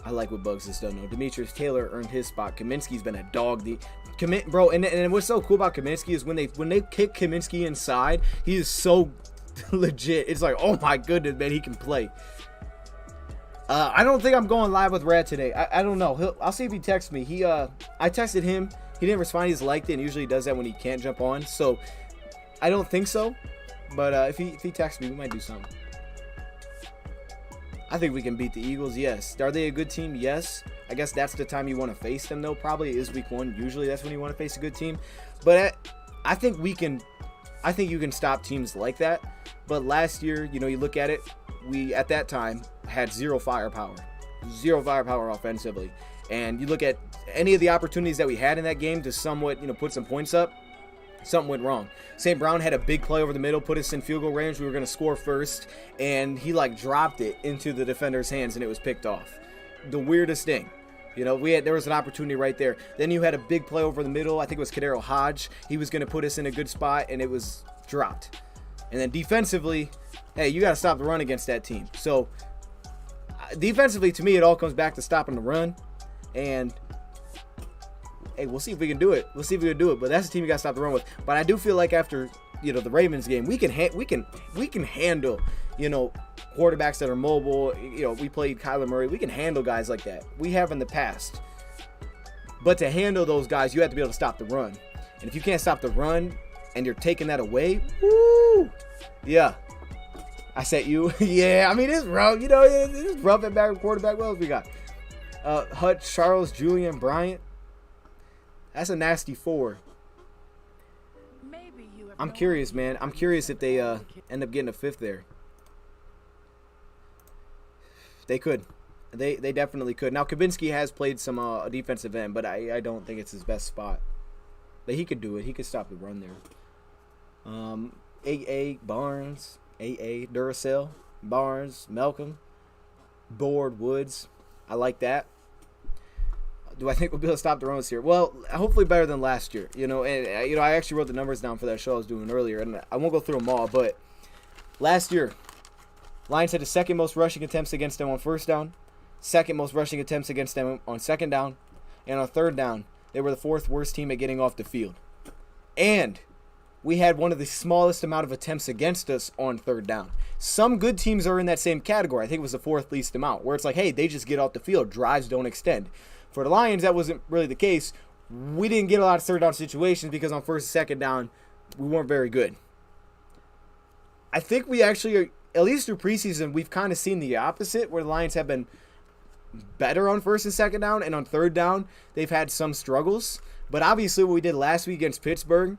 I like what Bugs has done, though. Demetrius Taylor earned his spot. Kaminsky's been a dog. Bro, and what's so cool about Kaminsky is when they kick Kaminsky inside, he is so legit. It's like, oh my goodness, man, he can play. I don't think I'm going live with Rad today. I don't know. I'll see if he texts me. I texted him. He didn't respond. He just liked it, and usually he does that when he can't jump on. So I don't think so. But if he texts me, we might do something. I think we can beat the Eagles, yes. Are they a good team? Yes. I guess that's the time you want to face them, though. Probably is week 1. Usually that's when you want to face a good team. But I think you can stop teams like that. But last year, you know, you look at it, we, at that time, had zero firepower. Zero firepower offensively. And you look at any of the opportunities that we had in that game to somewhat, you know, put some points up, something went wrong. St. Brown had a big play over the middle, put us in field goal range. We were going to score first, and he, like, dropped it into the defender's hands, and it was picked off. The weirdest thing. You know, there was an opportunity right there. Then you had a big play over the middle. I think it was Kadero Hodge. He was going to put us in a good spot, and it was dropped. And then defensively, hey, you got to stop the run against that team. So, defensively, to me, it all comes back to stopping the run. And hey, we'll see if we can do it. But that's the team you got to stop the run with. But I do feel like after, you know, the Ravens game, we can handle, you know, quarterbacks that are mobile. You know, we played Kyler Murray. We can handle guys like that. We have in the past. But to handle those guys, you have to be able to stop the run. And if you can't stop the run and you're taking that away, woo, yeah. I said you. Yeah, I mean, it's rough. You know, it's rough at back quarterback. What else we got? Hutch, Charles, Julian, Bryant. That's a nasty 4. I'm curious, man. I'm curious if they end up getting a 5th there. They could. They definitely could. Now, Kaminsky has played some defensive end, but I don't think it's his best spot. But he could do it. He could stop the run there. A.A. Barnes, A.A. Duracell, Barnes, Malcolm, Board, Woods. I like that. Do I think we'll be able to stop the runs here? Well, hopefully better than last year. I actually wrote the numbers down for that show I was doing earlier, and I won't go through them all, but last year, Lions had the second most rushing attempts against them on first down, second most rushing attempts against them on second down, and on third down, they were the fourth worst team at getting off the field. And we had one of the smallest amount of attempts against us on third down. Some good teams are in that same category. I think it was the fourth least amount, where it's like, hey, they just get off the field. Drives don't extend. For the Lions, that wasn't really the case. We didn't get a lot of third down situations because on first and second down, we weren't very good. I think we actually are, at least through preseason, we've kind of seen the opposite, where the Lions have been better on first and second down, and on third down, they've had some struggles. But obviously what we did last week against Pittsburgh,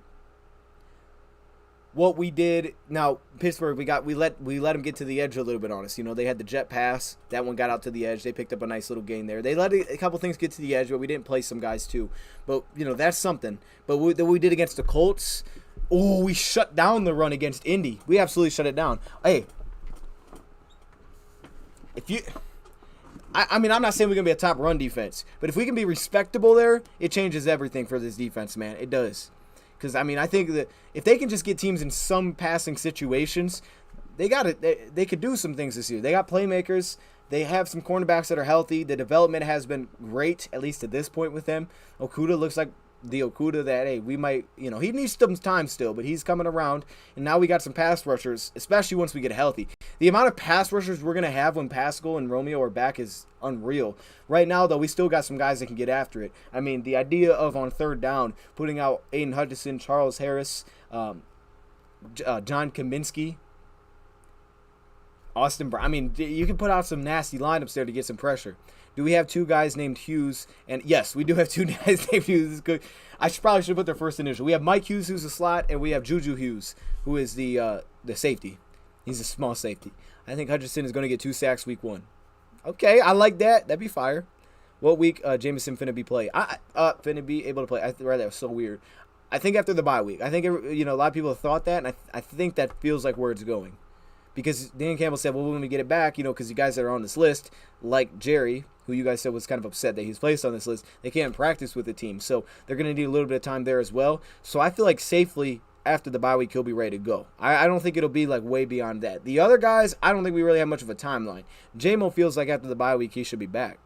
what we did, now Pittsburgh, we let them get to the edge a little bit on us. They had the jet pass. That one got out to the edge. They picked up a nice little gain there. They let a couple things get to the edge, but we didn't play some guys too. But, that's something. But what we did against the Colts, we shut down the run against Indy. We absolutely shut it down. Hey, I'm not saying we're going to be a top run defense, but if we can be respectable there, it changes everything for this defense, man. It does. Because, I think that if they can just get teams in some passing situations, they could do some things this year. They got playmakers. They have some cornerbacks that are healthy. The development has been great, at least to this point with them. Okudah looks like the Okudah that, hey, we might, he needs some time still, but he's coming around. And now we got some pass rushers, especially once we get healthy. The amount of pass rushers we're going to have when Pascal and Romeo are back is unreal. Right now, though, we still got some guys that can get after it. The idea of on third down, putting out Aiden Hutchinson, Charles Harris, John Kaminsky, Austin Brown. You can put out some nasty lineups there to get some pressure. Do we have two guys named Hughes? And yes, we do have two guys named Hughes. This is good. I probably should put their first initial. We have Mike Hughes, who's a slot, and we have Juju Hughes, who is the safety. He's a small safety. I think Hutchinson is going to get 2 sacks week 1. Okay, I like that. That'd be fire. What week Jameson finna be play? Finna be able to play. That was so weird. I think after the bye week. I think a lot of people have thought that, and I think that feels like where it's going. Because Dan Campbell said, well, when we get it back, because you guys that are on this list, like Jerry, who you guys said was kind of upset that he's placed on this list, they can't practice with the team. So they're going to need a little bit of time there as well. So I feel like safely after the bye week, he'll be ready to go. I don't think it'll be like way beyond that. The other guys, I don't think we really have much of a timeline. J-Mo feels like after the bye week, he should be back.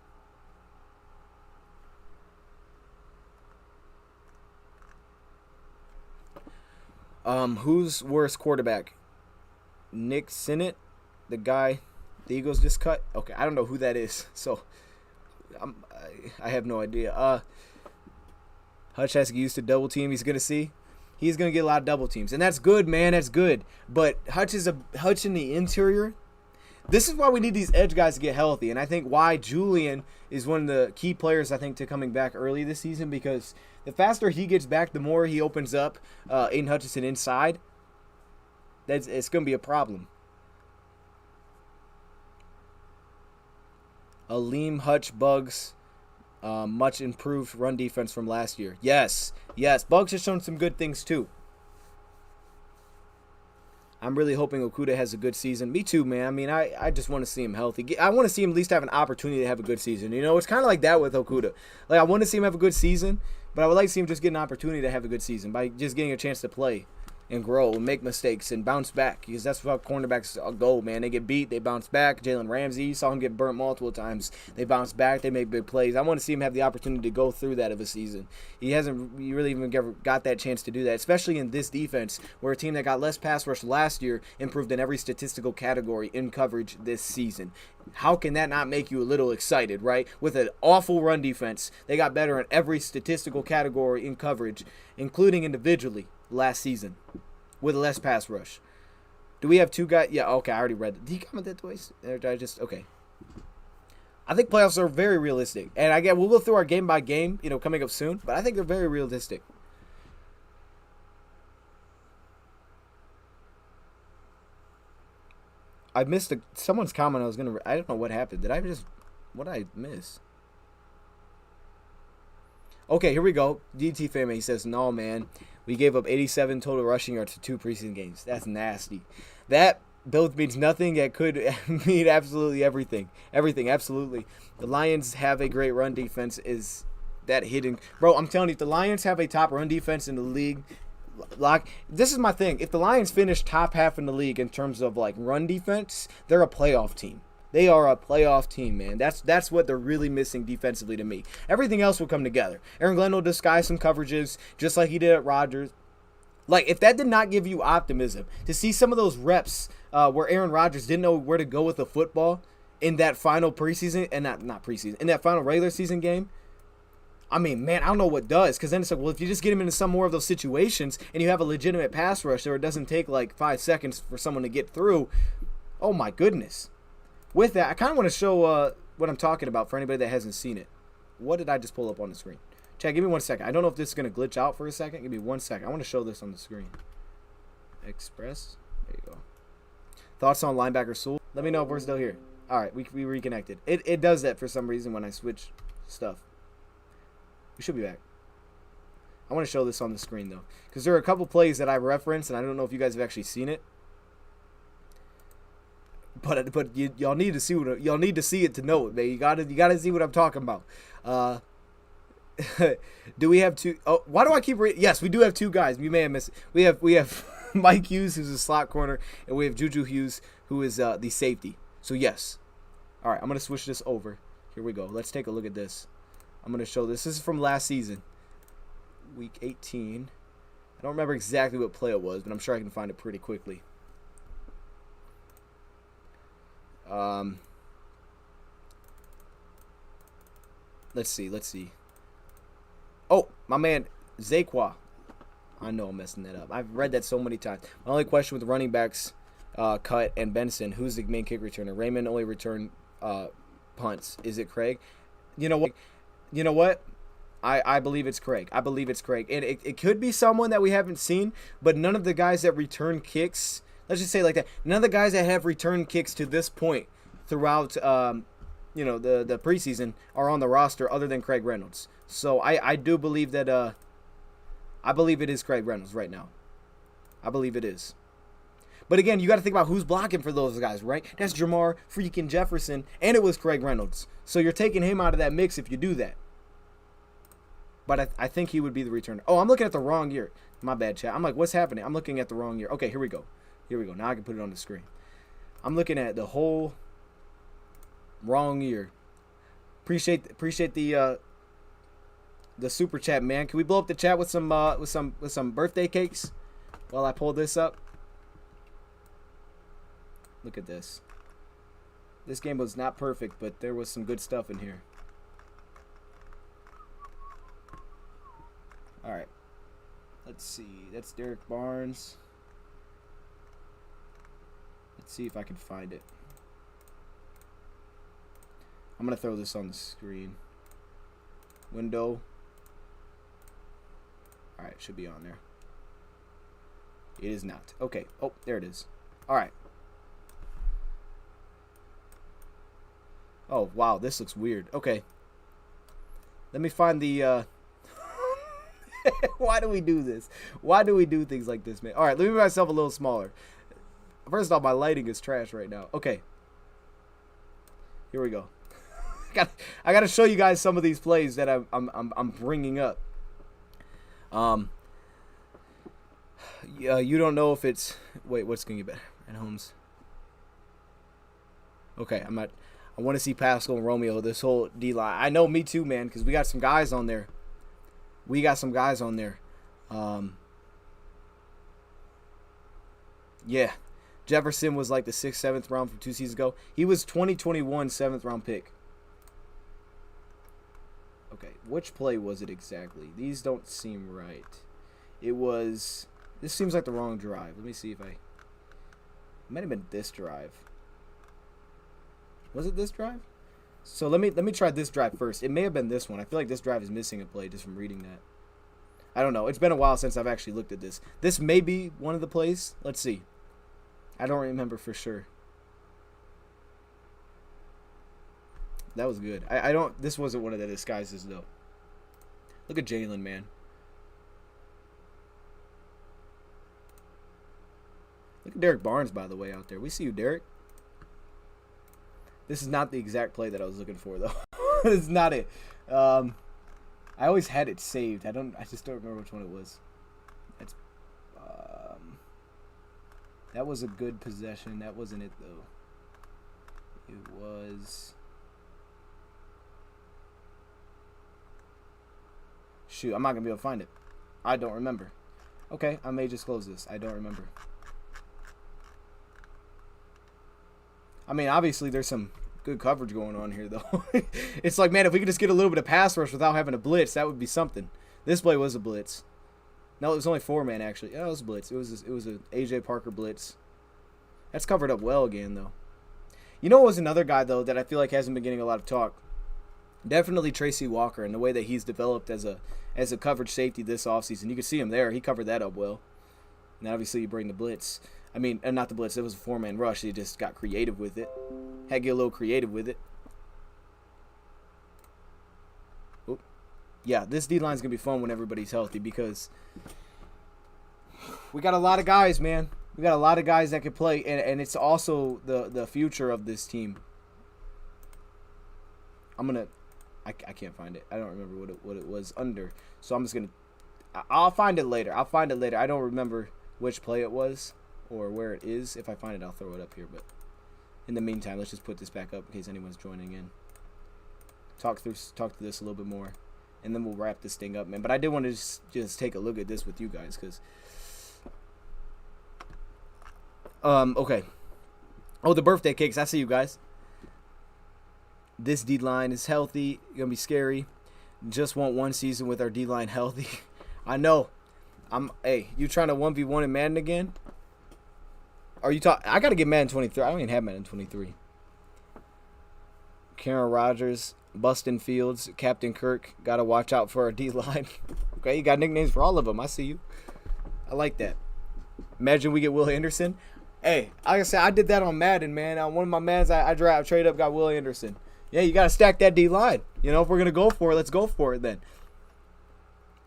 Who's worse quarterback? Nick Sinnott, the guy the Eagles just cut? Okay, I don't know who that is, so I have no idea. Hutch has to get used to double team he's going to see. He's going to get a lot of double teams, and that's good, man, that's good. But Hutch in the interior. This is why we need these edge guys to get healthy, and I think why Julian is one of the key players, I think, to coming back early this season, because the faster he gets back, the more he opens up Aiden Hutchinson inside. It's going to be a problem. Aleem Hutch Bugs, much improved run defense from last year. Yes. Bugs has shown some good things too. I'm really hoping Okudah has a good season. Me too, man. I just want to see him healthy. I want to see him at least have an opportunity to have a good season. It's kind of like that with Okudah. Like, I want to see him have a good season, but I would like to see him just get an opportunity to have a good season by just getting a chance to play and grow and make mistakes and bounce back, because that's how cornerbacks go, man. They get beat, they bounce back. Jalen Ramsey, you saw him get burnt multiple times. They bounce back, they make big plays. I want to see him have the opportunity to go through that of a season. He hasn't really even got that chance to do that, especially in this defense, where a team that got less pass rush last year improved in every statistical category in coverage this season. How can that not make you a little excited, right? With an awful run defense, they got better in every statistical category in coverage, including individually last season, with less pass rush. Do we have two guys? Yeah, okay, I already read it. Did he comment that twice? Or did I just, okay. I think playoffs are very realistic. And again, we'll go through our game by game, coming up soon, but I think they're very realistic. I missed someone's comment. I don't know what happened. What did I miss? Okay, here we go. DT family, he says, no, man. We gave up 87 total rushing yards for 2 preseason games. That's nasty. That both means nothing. It could mean absolutely everything. Everything, absolutely. The Lions have a great run defense. Is that hidden? Bro, I'm telling you, if the Lions have a top run defense in the league, this is my thing. If the Lions finish top half in the league in terms of like run defense, they're a playoff team. They are a playoff team, man. That's what they're really missing defensively to me. Everything else will come together. Aaron Glenn will disguise some coverages just like he did at Rodgers. Like, if that did not give you optimism to see some of those reps where Aaron Rodgers didn't know where to go with the football in that final preseason, and not preseason, in that final regular season game, I mean, man, I don't know what does. Because then it's like, well, if you just get him into some more of those situations and you have a legitimate pass rush where it doesn't take like 5 seconds for someone to get through, oh my goodness. With that, I kind of want to show what I'm talking about for anybody that hasn't seen it. What did I just pull up on the screen? Chad, give me 1 second. I don't know if this is going to glitch out for a second. Give me 1 second. I want to show this on the screen. Express. There you go. Thoughts on linebacker Sewell? Let me know if we're still here. All right, we reconnected. It does that for some reason when I switch stuff. We should be back. I want to show this on the screen, though, because there are a couple plays that I referenced, and I don't know if you guys have actually seen it. But y'all need to see y'all need to see it to know it, man. You gotta see what I'm talking about. Do we have two? Oh, why do I keep? Yes, we do have 2 guys. You may have missed it. We have Mike Hughes, who's a slot corner, and we have Juju Hughes, who is the safety. So yes. All right, I'm gonna switch this over. Here we go. Let's take a look at this. I'm gonna show this. This is from last season, week 18. I don't remember exactly what play it was, but I'm sure I can find it pretty quickly. Let's see. Oh, my man, Zakwa. I know I'm messing that up. I've read that so many times. My only question with the running backs, Cut and Benson, who's the main kick returner? Raymond only returned punts. Is it Craig? You know what? I believe it's Craig. And it could be someone that we haven't seen, but none of the guys that return kicks, let's just say like that, none of the guys that have returned kicks to this point throughout the preseason are on the roster other than Craig Reynolds. So I do believe that I believe it is Craig Reynolds right now. I believe it is. But again, you got to think about who's blocking for those guys, right? That's Jamar freaking Jefferson, and it was Craig Reynolds. So you're taking him out of that mix if you do that. But I think he would be the returner. Oh, I'm looking at the wrong year. My bad, chat. I'm like, what's happening? I'm looking at the wrong year. Okay, here we go. Now I can put it on the screen. I'm looking at the whole wrong year. Appreciate the super chat, man. Can we blow up the chat with some birthday cakes while I pull this up? Look at this. This game was not perfect, but there was some good stuff in here. All right. Let's see. That's Derek Barnes. Let's see if I can find it. I'm going to throw this on the screen. Window. All right, should be on there. It is not. Okay. Oh, there it is. All right. Oh, wow, this looks weird. Okay. Let me find the why do we do this? Why do we do things like this, man? All right, let me make myself a little smaller. First off, my lighting is trash right now. Okay. Here we go. I got to show you guys some of these plays that I'm bringing up. You don't know if it's what's going to get better? And Holmes. Okay, I want to see Pascal and Romeo, this whole D-line. I know, me too, man, because we got some guys on there. Yeah. Jefferson was like the 6th, 7th round from 2 seasons ago. He was 2021 7th round pick. Okay, which play was it exactly? These don't seem right. This seems like the wrong drive. Let me see if it might have been this drive. Was it this drive? So let me try this drive first. It may have been this one. I feel like this drive is missing a play just from reading that. I don't know. It's been a while since I've actually looked at this. This may be one of the plays. Let's see. I don't remember for sure. That was good. I don't. This wasn't one of the disguises though. Look at Jalen, man. Look at Derek Barnes, by the way, out there. We see you, Derek. This is not the exact play that I was looking for, though. This is not it. I always had it saved. I just don't remember which one it was. That's. That was a good possession. That wasn't it, though. It was. Shoot, I'm not gonna be able to find it. I don't remember. Okay, I may just close this. I don't remember. I mean, obviously, there's some good coverage going on here, though. It's like, man, if we could just get a little bit of pass rush without having a blitz, that would be something. This play was a blitz. No, it was only 4-man, actually. Yeah, it was a blitz. It was a A.J. Parker blitz. That's covered up well again, though. You know what was another guy, though, that I feel like hasn't been getting a lot of talk? Definitely Tracy Walker and the way that he's developed as a coverage safety this offseason. You can see him there. He covered that up well. And obviously you bring the blitz. I mean, not the blitz. It was a 4-man rush. He just got creative with it. Had to get a little creative with it. Oop. Yeah, this D-line is going to be fun when everybody's healthy because we got a lot of guys, man. We got a lot of guys that can play, and it's also the future of this team. I can't find it. I don't remember what it was under. So I'm just going to – I'll find it later. I don't remember which play it was or where it is. If I find it, I'll throw it up here. But in the meantime, let's just put this back up in case anyone's joining in. Talk through this a little bit more, and then we'll wrap this thing up, man. But I did want to just take a look at this with you guys because – okay. Oh, the birthday cakes. I see you guys. This D-line is healthy. Gonna be scary. Just want one season with our D-line healthy. I know. Hey, you trying to 1v1 in Madden again? Are you talking? I gotta get Madden 23. I don't even have Madden 23. Karen Rogers, Bustin Fields, Captain Kirk. Gotta watch out for our D-line. Okay, you got nicknames for all of them. I see you. I like that. Imagine we get Will Anderson. Hey, like I said, I did that on Madden, man. On one of my Maddens, I trade up, got Will Anderson. Yeah, you got to stack that D-line. You know, if we're going to go for it, let's go for it then.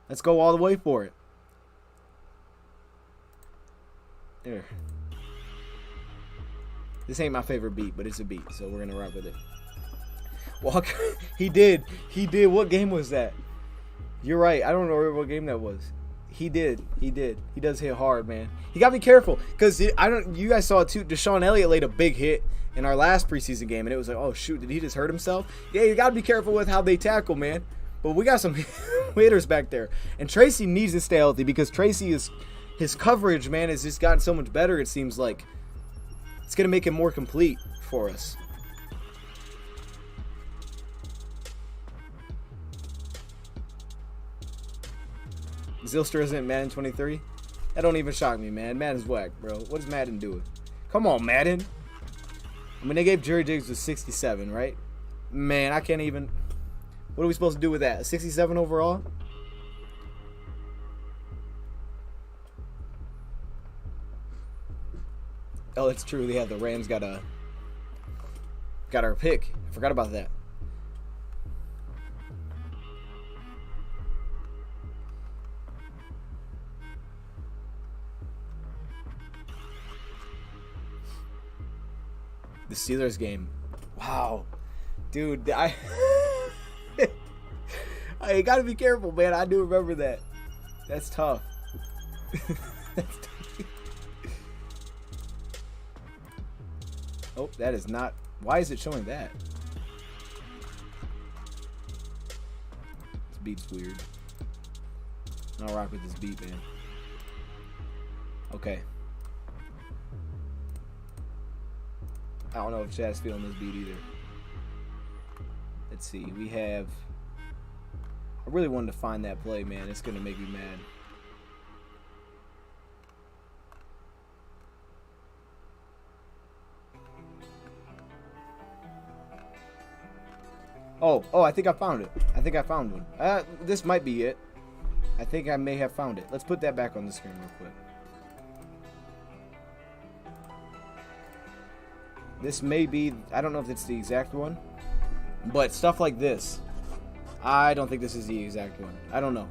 Let's go all the way for it. Here. This ain't my favorite beat, but it's a beat, so we're going to rock with it. Walker, he did. What game was that? You're right. I don't know what game that was. He did. He does hit hard, man. You got to be careful because you guys saw it too. Deshaun Elliott laid a big hit in our last preseason game, and it was like, oh shoot, did he just hurt himself? Yeah, you got to be careful with how they tackle, man. But we got some hitters back there, and Tracy needs to stay healthy because his coverage, man, has just gotten so much better. It seems like it's gonna make him more complete for us. Zylster isn't Madden 23? That don't even shock me, man. Madden's whack, bro. What is Madden doing? Come on, Madden. I mean, they gave Jerry Diggs a 67, right? Man, I can't even... What are we supposed to do with that? A 67 overall? Oh, it's true. They had the Rams got our pick. I forgot about that. The Steelers game. Wow. Dude, I gotta be careful, man. I do remember that. That's tough. That's tough. Oh, that is not... Why is it showing that? This beat's weird. I'll rock with this beat, man. Okay. I don't know if Chad's feeling this beat either. Let's see. We have... I really wanted to find that play, man. It's going to make me mad. Oh, I think I found it. I think I found one. This might be it. I think I may have found it. Let's put that back on the screen real quick. This may be, I don't know if it's the exact one. But stuff like this, I don't think this is the exact one. I don't know.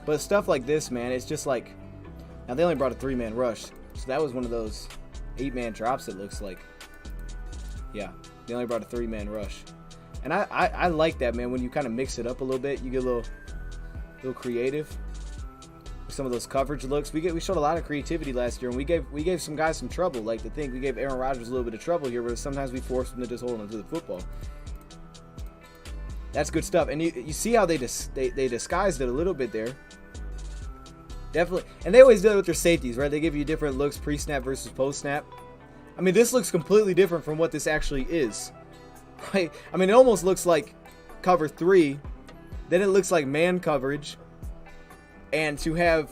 But stuff like this, man, it's just like, now they only brought a 3-man rush. So that was one of those 8-man drops, it looks like. Yeah, they only brought a 3-man rush. And I like that, man, when you kind of mix it up a little bit. You get a little creative with some of those coverage looks. We showed a lot of creativity last year, and we gave some guys some trouble. Like, the thing, we gave Aaron Rodgers a little bit of trouble here, but sometimes we forced him to just hold on to the football. That's good stuff. And you see how they disguised it a little bit there. Definitely. And they always do it with their safeties, right? They give you different looks, pre-snap versus post-snap. I mean, this looks completely different from what this actually is. Right? I mean, it almost looks like cover 3. Then it looks like man coverage. And they're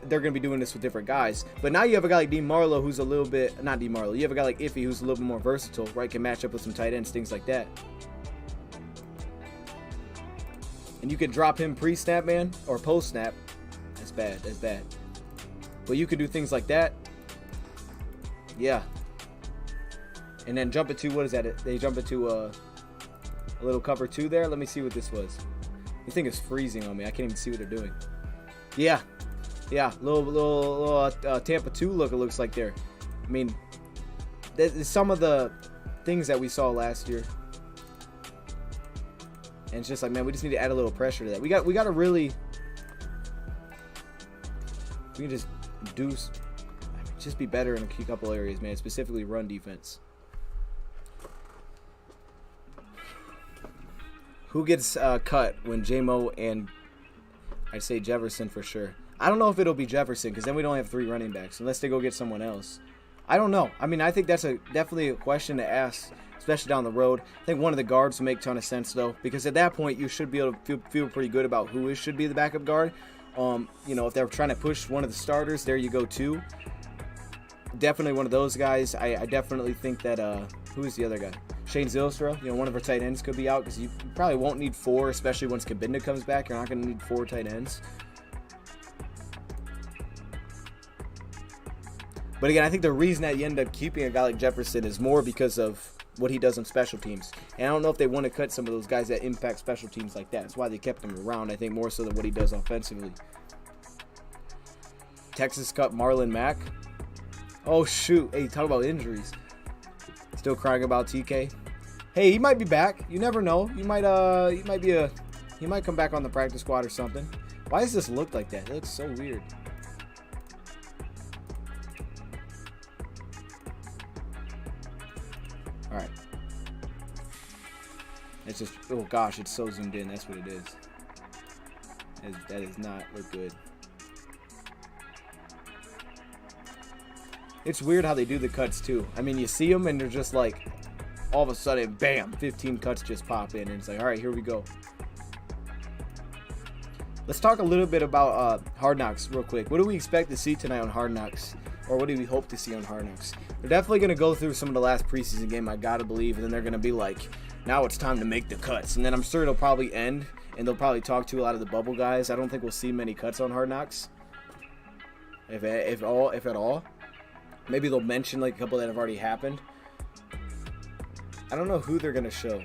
going to be doing this with different guys. But now you have a guy like DeMarlo who's a little bit, not DeMarlo, you have a guy like Iffy who's a little bit more versatile, right? Can match up with some tight ends, things like that. And you can drop him pre-snap, man, or post-snap. That's bad. That's bad. But you could do things like that. Yeah. And then jump into, what is that? They jump into a little cover 2 there. Let me see what this was. This thing is freezing on me. I can't even see what they're doing. Yeah. Yeah. Little Tampa 2 look, it looks like there. I mean, there's some of the things that we saw last year. And it's just like, man, we just need to add a little pressure to that. We got to really... We can just be better in a couple areas, man. Specifically run defense. Who gets cut when J-Mo and I'd say Jefferson for sure. I don't know if it'll be Jefferson because then we don't have 3 running backs unless they go get someone else. I don't know. I mean, I think that's definitely a question to ask, especially down the road. I think one of the guards will make a ton of sense though, because at that point you should be able to feel pretty good about who should be the backup guard. You know, if they're trying to push one of the starters, there you go too. Definitely one of those guys. I definitely think that who is the other guy? Shane Zylstra. You know, one of our tight ends could be out because you probably won't need 4, especially once Kabinda comes back. You're not going to need 4 tight ends. But again, I think the reason that you end up keeping a guy like Jefferson is more because of what he does on special teams. And I don't know if they want to cut some of those guys that impact special teams like that. That's why they kept him around, I think, more so than what he does offensively. Texas cut Marlon Mack. Oh, shoot. Hey, talk about injuries. Still crying about TK. Hey, he might be back. You never know. He might come back on the practice squad or something. Why does this look like that? It looks so weird. All right. It's just, oh gosh, it's so zoomed in. That's what it is. That does not look good. It's weird how they do the cuts too. I mean, you see them and they're just like, all of a sudden, bam, 15 cuts just pop in. And it's like, all right, here we go. Let's talk a little bit about Hard Knocks real quick. What do we expect to see tonight on Hard Knocks? Or what do we hope to see on Hard Knocks? They're definitely going to go through some of the last preseason game, I got to believe. And then they're going to be like, now it's time to make the cuts. And then I'm sure it'll probably end. And they'll probably talk to a lot of the bubble guys. I don't think we'll see many cuts on Hard Knocks. If at all. Maybe they'll mention like a couple that have already happened. I don't know who they're going to show.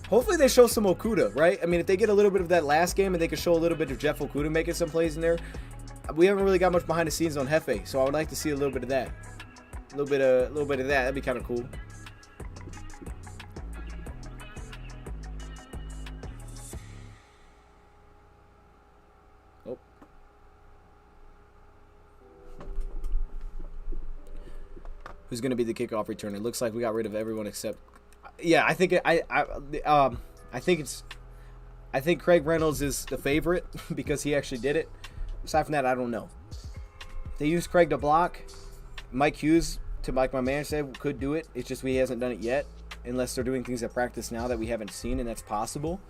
Hopefully they show some Okuda, right? I mean, if they get a little bit of that last game and they can show a little bit of Jeff Okuda making some plays in there. We haven't really got much behind the scenes on Hefe, so I would like to see a little bit of that. A little bit of that. That'd be kind of cool. Who's going to be the kickoff returner? It looks like we got rid of everyone except. Yeah, I think I think Craig Reynolds is the favorite because he actually did it. Aside from that, I don't know. They used Craig to block. Mike Hughes, like my man said, could do it. It's just he hasn't done it yet, unless they're doing things at practice now that we haven't seen, and that's possible.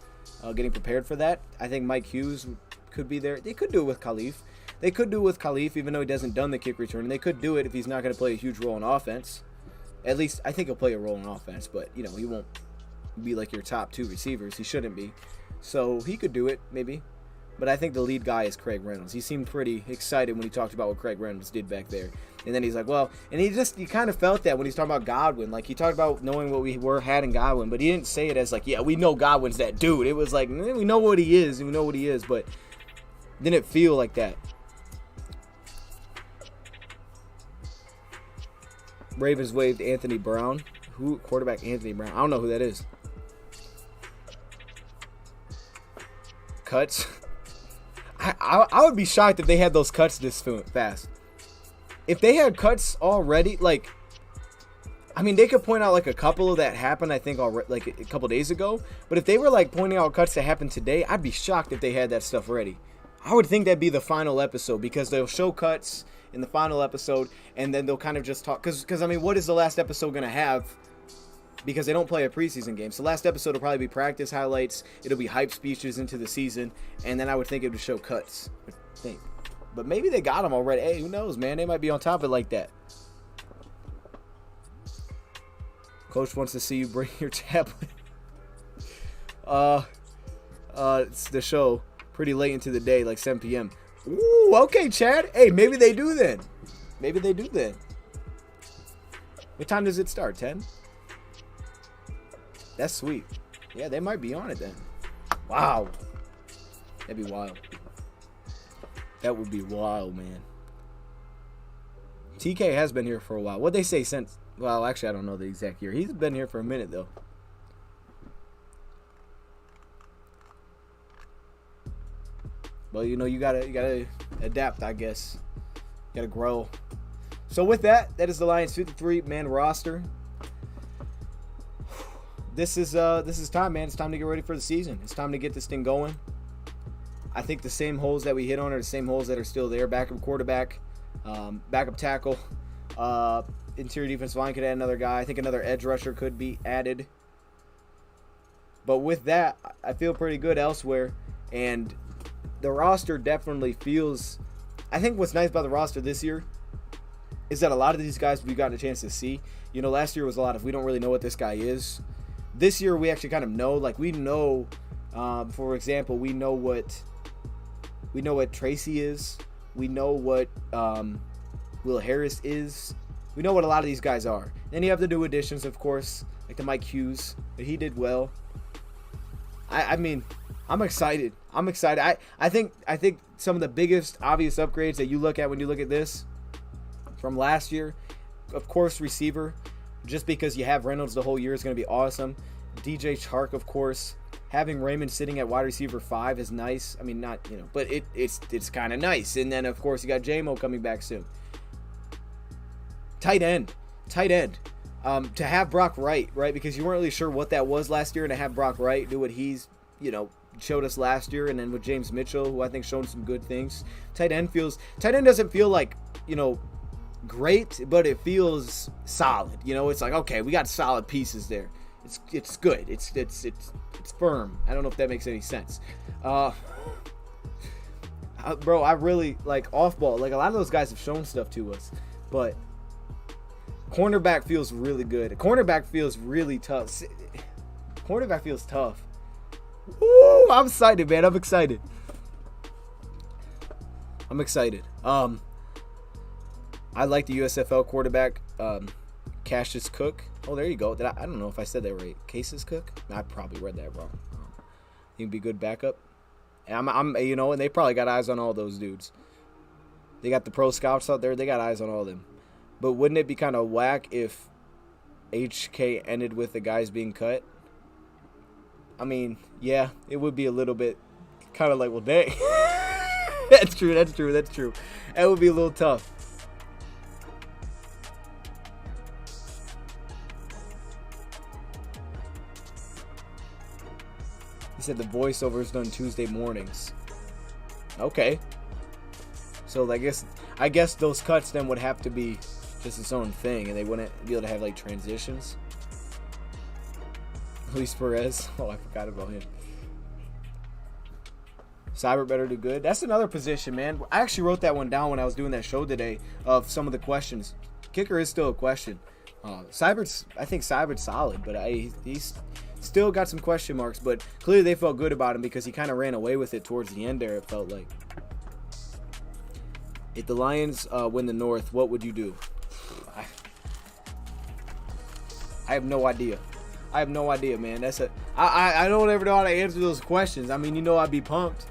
Getting prepared for that. I think Mike Hughes could be there. They could do it with Khalif. They could do it with Khalif, even though he hasn't done the kick return. And they could do it if he's not going to play a huge role in offense. At least, I think he'll play a role in offense. But, you know, he won't be like your top 2 receivers. He shouldn't be. So, he could do it, maybe. but I think the lead guy is Craig Reynolds. He seemed pretty excited when he talked about what Craig Reynolds did back there. And then he's like, well, and you kind of felt that when he's talking about Godwin. Like, he talked about knowing what we had in Godwin, but he didn't say it as like, yeah, we know Godwin's that dude. It was like, we know what he is, but didn't feel like that. Ravens waived Anthony Brown. Quarterback Anthony Brown? I don't know who that is. Cuts. I would be shocked if they had those cuts this fast. If they had cuts already, like, I mean, they could point out like a couple that happened, I think, already, like a couple days ago. But if they were like pointing out cuts that happened today, I'd be shocked if they had that stuff ready. I would think that'd be the final episode, because they'll show cuts in the final episode, and then they'll kind of just talk. Because I mean, what is the last episode gonna have? Because they don't play a preseason game. So last episode will probably be practice highlights. It'll be hype speeches into the season, and then I would think it would show cuts. I think. But maybe they got them already. Hey, who knows, man? They might be on top of it like that. Coach wants to see you bring your tablet. It's the show pretty late into the day, like 7 p.m. Ooh, okay, Chad. Hey, maybe they do then. What time does it start? 10? That's sweet. Yeah, they might be on it then. Wow. That'd be wild. That would be wild, man. TK has been here for a while. What'd they say since? Well, actually, I don't know the exact year. He's been here for a minute, though. Well, you know, you gotta adapt, I guess. You gotta grow. So with that, that is the Lions' 53-man roster. This is time, man. It's time to get ready for the season. It's time to get this thing going. I think the same holes that we hit on are the same holes that are still there. Backup quarterback, backup tackle, interior defensive line could add another guy. I think another edge rusher could be added. But with that, I feel pretty good elsewhere. And the roster definitely feels... I think what's nice about the roster this year is that a lot of these guys we've gotten a chance to see. You know, last year was a lot of we don't really know what this guy is. This year we actually kind of know. Like, we know, for example, we know what Tracy is. We know what Will Harris is. We know what a lot of these guys are. Then you have the new additions, of course, like the Mike Hughes, but he did well. I mean, I'm excited. I think some of the biggest obvious upgrades that you look at when you look at this from last year, of course, receiver, just because you have Reynolds the whole year is going to be awesome. DJ Chark, of course. Having Raymond sitting at wide receiver 5 is nice. I mean, not, you know, but it's kind of nice. And then, of course, you got J-Mo coming back soon. Tight end. To have Brock Wright, right? Because you weren't really sure what that was last year, and to have Brock Wright do what he's, you know, showed us last year, and then with James Mitchell, who I think shown some good things. Tight end doesn't feel like, you know, great, but it feels solid. You know, it's like, okay, we got solid pieces there. It's good. It's firm. I don't know if that makes any sense. Bro, I really like off ball. Like, a lot of those guys have shown stuff to us, but cornerback feels really good. Cornerback feels really tough. Cornerback feels tough. Woo! I'm excited, man. I'm excited. I like the USFL quarterback, Cassius Cook. Oh, there you go. I don't know if I said that right. Cassius Cook? I probably read that wrong. He'd be a good backup. And I'm you know, and they probably got eyes on all those dudes. They got the pro scouts out there. They got eyes on all of them. But wouldn't it be kind of whack if HK ended with the guys being cut? I mean, yeah, it would be a little bit kind of like, well, dang. That's true. That would be a little tough. He said the voiceover is done Tuesday mornings. Okay. So I guess those cuts then would have to be just its own thing, and they wouldn't be able to have like transitions. Luis Perez. Oh, I forgot about him. Cyber better do good. That's another position, man. I actually wrote that one down when I was doing that show today of some of the questions. Kicker is still a question. I think Cyber's solid, but he's Still got some question marks, but clearly they felt good about him because he kind of ran away with it towards the end there, it felt like. If the Lions win the North, what would you do? I have no idea. I have no idea, man. I don't ever know how to answer those questions. I mean, I'd be pumped.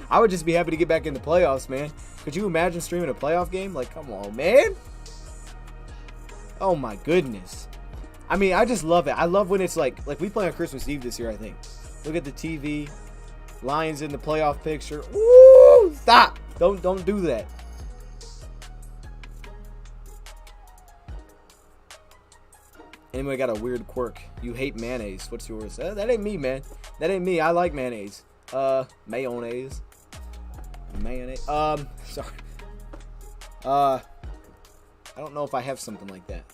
I would just be happy to get back in the playoffs, man. Could you imagine streaming a playoff game? Like, come on, man. Oh my goodness. I mean, I just love it. I love when it's like we play on Christmas Eve this year, I think. Look at the TV. Lions in the playoff picture. Woo! Stop. Don't do that. Anybody got a weird quirk? You hate mayonnaise. What's yours? That ain't me, man. That ain't me. I like mayonnaise. Mayonnaise. Mayonnaise. Sorry. I don't know if I have something like that.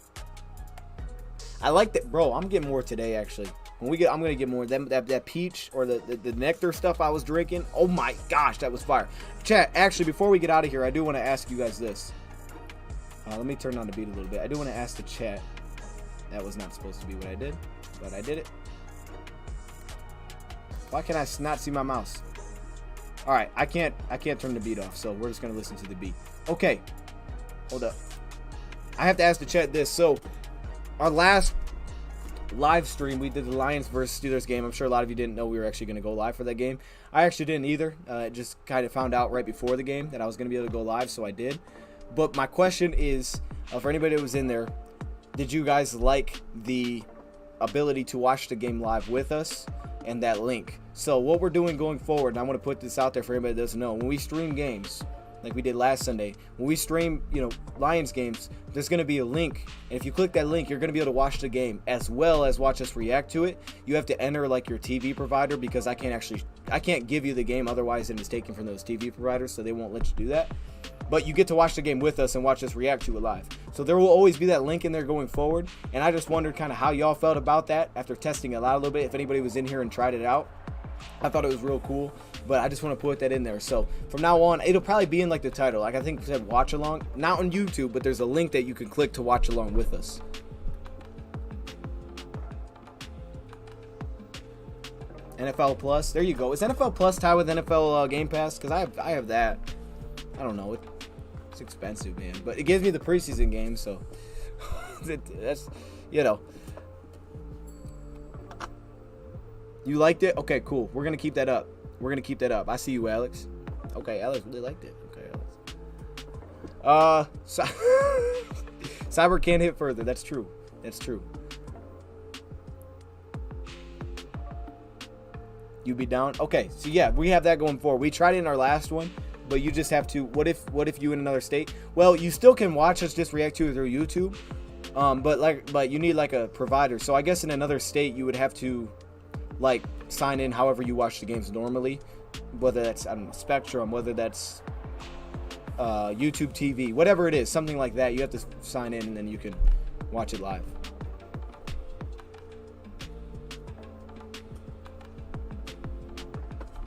I like that, bro. I'm getting more today, actually. I'm gonna get more. That peach or the nectar stuff I was drinking. Oh my gosh, that was fire. Chat. Actually, before we get out of here, I do want to ask you guys this. Let me turn down the beat a little bit. I do want to ask the chat. That was not supposed to be what I did, but I did it. Why can I not see my mouse? All right, I can't turn the beat off, so we're just gonna listen to the beat. Okay, hold up. I have to ask the chat this. So, our last live stream, we did the Lions versus Steelers game. I'm sure a lot of you didn't know we were actually going to go live for that game. I actually didn't either. Just kind of found out right before the game that I was going to be able to go live, so I did. But my question is, for anybody that was in there, did you guys like the ability to watch the game live with us and that link? So what we're doing going forward, and I want to put this out there for anybody that doesn't know, when we stream games, like we did last Sunday, when we stream, Lions games, there's going to be a link, and if you click that link, you're going to be able to watch the game as well as watch us react to it. You have to enter like your TV provider, because I can't give you the game otherwise, and it's taken from those TV providers, so they won't let you do that. But you get to watch the game with us and watch us react to it live. So there will always be that link in there going forward, and I just wondered kind of how y'all felt about that after testing it out a little bit. If anybody was in here and tried it out, I thought it was real cool, but I just want to put that in there. So from now on, it'll probably be in like the title. Like I think it said watch along, not on YouTube, but there's a link that you can click to watch along with us. NFL Plus, there you go. Is NFL Plus tied with NFL Game Pass? Because I have that. I don't know. It's expensive, man, but it gives me the preseason games, so that's You liked it? Okay, cool. We're gonna keep that up. I see you, Alex. Okay, Alex really liked it. Okay, Alex. Cyber can't hit further. That's true. You be down? Okay, so yeah, we have that going forward. We tried it in our last one, but you just have to. What if you in another state? Well, you still can watch us just react to it through YouTube, but you need like a provider. So I guess in another state you would have to like sign in however you watch the games normally, whether that's Spectrum, whether that's YouTube TV, whatever it is, something like that. You have to sign in and then you can watch it live.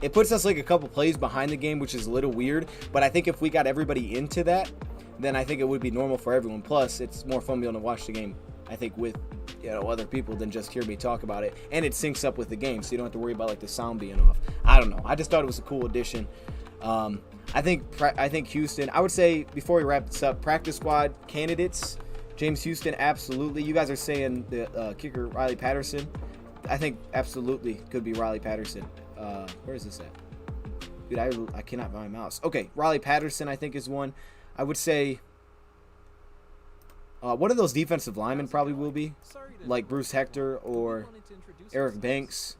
It puts us like a couple plays behind the game, which is a little weird, but I think if we got everybody into that, then I think it would be normal for everyone. Plus, it's more fun being able to watch the game, I think, with other people than just hear me talk about it, and it syncs up with the game, so you don't have to worry about like the sound being off. I don't know. I just thought it was a cool addition. I think Houston. I would say before we wrap this up, practice squad candidates. James Houston, absolutely. You guys are saying the kicker Riley Patterson. I think absolutely could be Riley Patterson. Where is this at? Dude, I cannot find my mouse. Okay, Riley Patterson I think is one. I would say one of those defensive linemen probably will be, like Bruce Hector or Eric Banks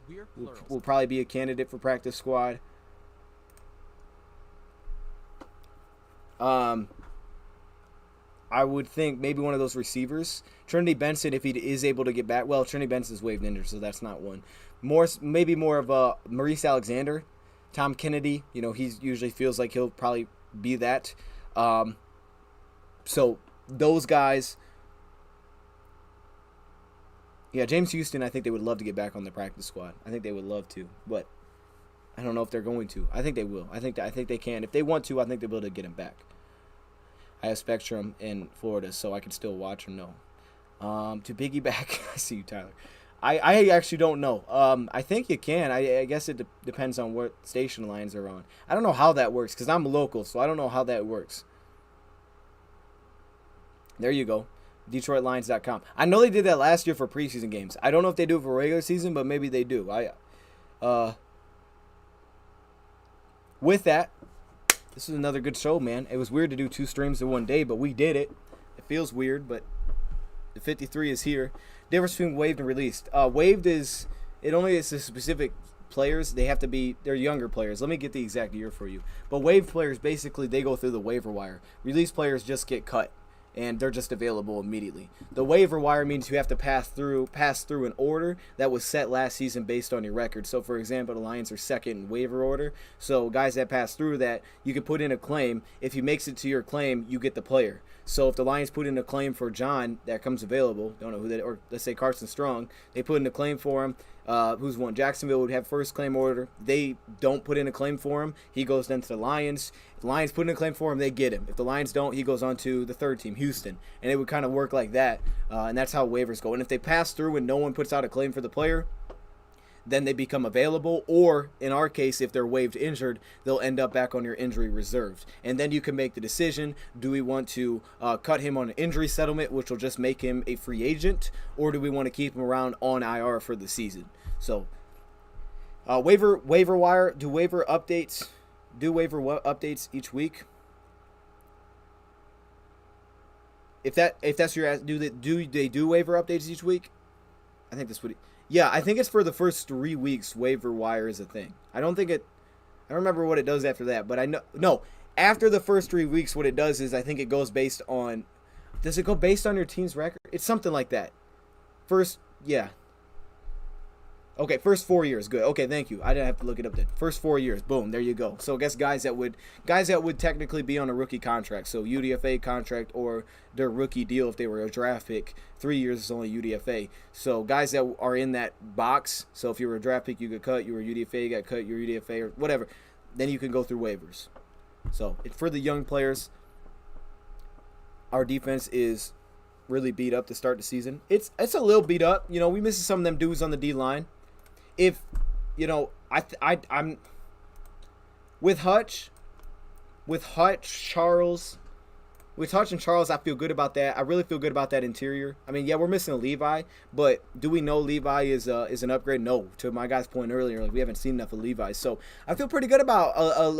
will probably be a candidate for practice squad. I would think maybe one of those receivers. Trinity Benson, if he is able to get back. Well, Trinity Benson's waived injured, so that's not one. Maybe more of a Maurice Alexander. Tom Kennedy, he usually feels like he'll probably be that. So those guys. Yeah, James Houston, I think they would love to get back on the practice squad. I think they would love to, but I don't know if they're going to. I think they will. I think they can. If they want to, I think they'll be able to get him back. I have Spectrum in Florida, so I can still watch or no. To piggyback, I see you, Tyler. I actually don't know. I think you can. I guess it depends on what station lines are on. I don't know how that works because I'm local, so I don't know how that works. There you go. DetroitLions.com. I know they did that last year for preseason games. I don't know if they do it for regular season, but maybe they do. With that, this is another good show, man. It was weird to do 2 streams in one day, but we did it. It feels weird, but the 53 is here. Difference between waived and released. Waived is, it only is to specific players. They have to be, they're younger players. Let me get the exact year for you. But waived players, basically, they go through the waiver wire. Released players just get cut, and they're just available immediately. The waiver wire means you have to pass through an order that was set last season based on your record. So, for example, the Lions are second in waiver order. So, guys that pass through that, you can put in a claim. If he makes it to your claim, you get the player. So, if the Lions put in a claim for John that comes available, don't know who that, or let's say Carson Strong, they put in a claim for him. Who's won? Jacksonville would have first claim order. They don't put in a claim for him. He goes then to the Lions. If the Lions put in a claim for him, they get him. If the Lions don't, he goes on to the third team, Houston. And it would kind of work like that. And that's how waivers go. And if they pass through and no one puts out a claim for the player, then they become available. Or, in our case, if they're waived injured, they'll end up back on your injury reserved. And then you can make the decision, do we want to cut him on an injury settlement, which will just make him a free agent, or do we want to keep him around on IR for the season? So, waiver wire, do waiver updates each week? If that's your, do they do waiver updates each week? I think that's what. Yeah, I think it's for the first 3 weeks. Waiver wire is a thing. I don't remember what it does after that, but I know. No, after the first 3 weeks, what it does is I think it goes based on. Does it go based on your team's record? It's something like that. Yeah. Okay, first 4 years, good. Okay, thank you. I didn't have to look it up then. First 4 years, boom, there you go. So I guess guys that would technically be on a rookie contract, so UDFA contract or their rookie deal if they were a draft pick. 3 years is only UDFA. So guys that are in that box. So if you were a draft pick, you got cut. You were UDFA, you got cut. You were UDFA or whatever. Then you can go through waivers. So for the young players, our defense is really beat up to start the season. It's a little beat up. You know, we missing some of them dudes on the D line. If, you know, I'm with Hutch and Charles, I feel good about that. I really feel good about that interior. I mean, yeah, we're missing a Levi, but do we know Levi is an upgrade? No. To my guy's point earlier, like we haven't seen enough of Levi. So I feel pretty good about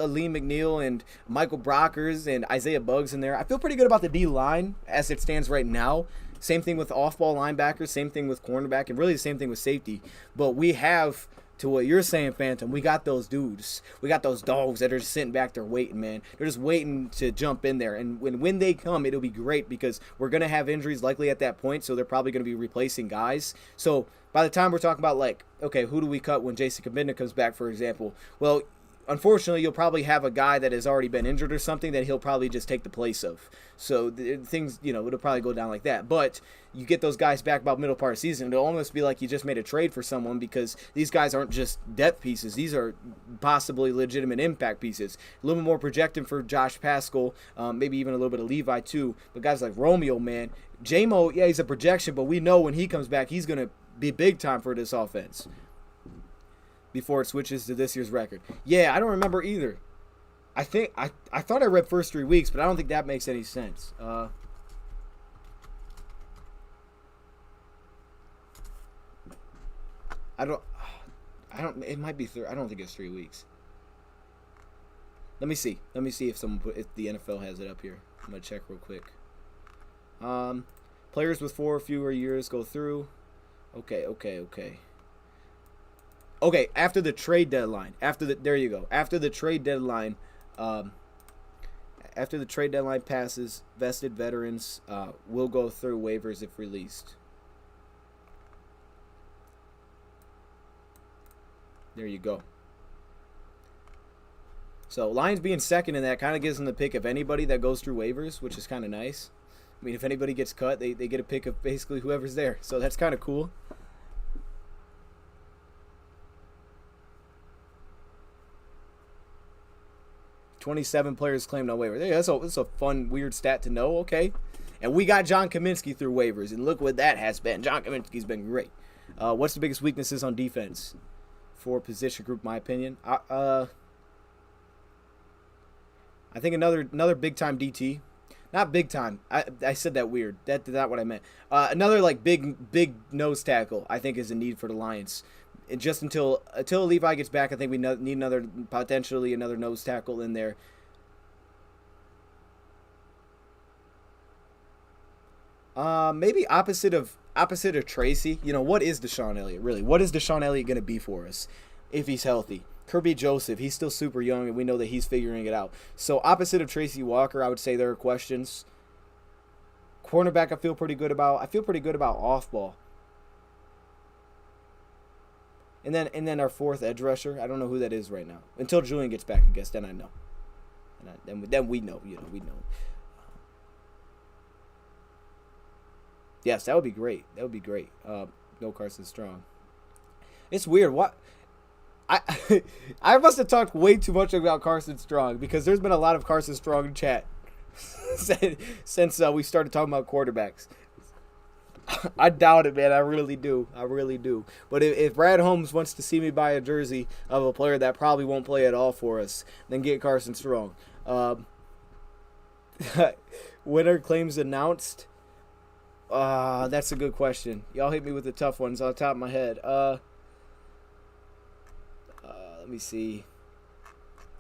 Lee McNeil and Michael Brockers and Isaiah Buggs in there. I feel pretty good about the D line as it stands right now. Same thing with off-ball linebackers, same thing with cornerback, and really the same thing with safety. But we have, to what you're saying, Phantom, we got those dudes. We got those dogs that are just sitting back there waiting, man. They're just waiting to jump in there. And when they come, it'll be great because we're going to have injuries likely at that point, so they're probably going to be replacing guys. So by the time we're talking about, like, okay, who do we cut when Jason Kabinda comes back, for example? Well, unfortunately, you'll probably have a guy that has already been injured or something that he'll probably just take the place of. So things, you know, it'll probably go down like that. But you get those guys back about middle part of the season, it'll almost be like you just made a trade for someone because these guys aren't just depth pieces. These are possibly legitimate impact pieces. A little bit more projecting for Josh Paschal, maybe even a little bit of Levi too. But guys like Romeo, man. J-Mo, yeah, he's a projection, but we know when he comes back, he's going to be big time for this offense before it switches to this year's record. Yeah, I don't remember either. I thought I read first 3 weeks, but I don't think that makes any sense. It might be I don't think it's 3 weeks. Let me see if the NFL has it up here. I'm gonna check real quick. Players with 4 or fewer years go through. Okay. Okay, after the trade deadline. After the trade deadline, passes, vested veterans will go through waivers if released. There you go. So Lions being second in that kind of gives them the pick of anybody that goes through waivers, which is kind of nice. I mean, if anybody gets cut, they get a pick of basically whoever's there. So that's kind of cool. "27 players claimed on waivers." Hey, that's a fun, weird stat to know. Okay. And we got John Kaminsky through waivers, and look what that has been. John Kaminsky's been great. What's the biggest weaknesses on defense for position group? My opinion. I think another big time DT. Not big time. I said that weird. That's not what I meant. Another like big nose tackle I think is a need for the Lions. And just until Levi gets back, I think we need potentially another nose tackle in there. Maybe opposite of Tracy. You know, what is Deshaun Elliott really? What is Deshaun Elliott going to be for us if he's healthy? Kirby Joseph, he's still super young, and we know that he's figuring it out. So opposite of Tracy Walker, I would say there are questions. Cornerback, I feel pretty good about. I feel pretty good about off ball. And then our fourth edge rusher, I don't know who that is right now. Until Julian gets back, I guess, then I know. And then we know, we know. Yes, that would be great. That would be great. No Carson Strong. It's weird. What? I must have talked way too much about Carson Strong because there's been a lot of Carson Strong chat since we started talking about quarterbacks. I doubt it, man. I really do. But if Brad Holmes wants to see me buy a jersey of a player that probably won't play at all for us, then get Carson Strong. Winner claims announced. That's a good question. Y'all hit me with the tough ones on the top of my head. Let me see.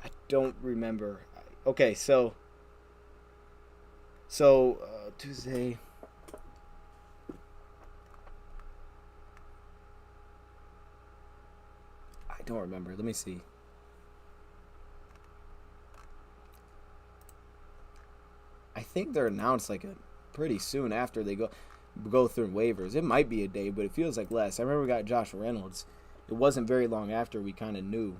I don't remember. Okay, so Tuesday. I don't remember. Let me see. I think they're announced like pretty soon after they go through waivers. It might be a day, but it feels like less. I remember we got Josh Reynolds. It wasn't very long after we kind of knew.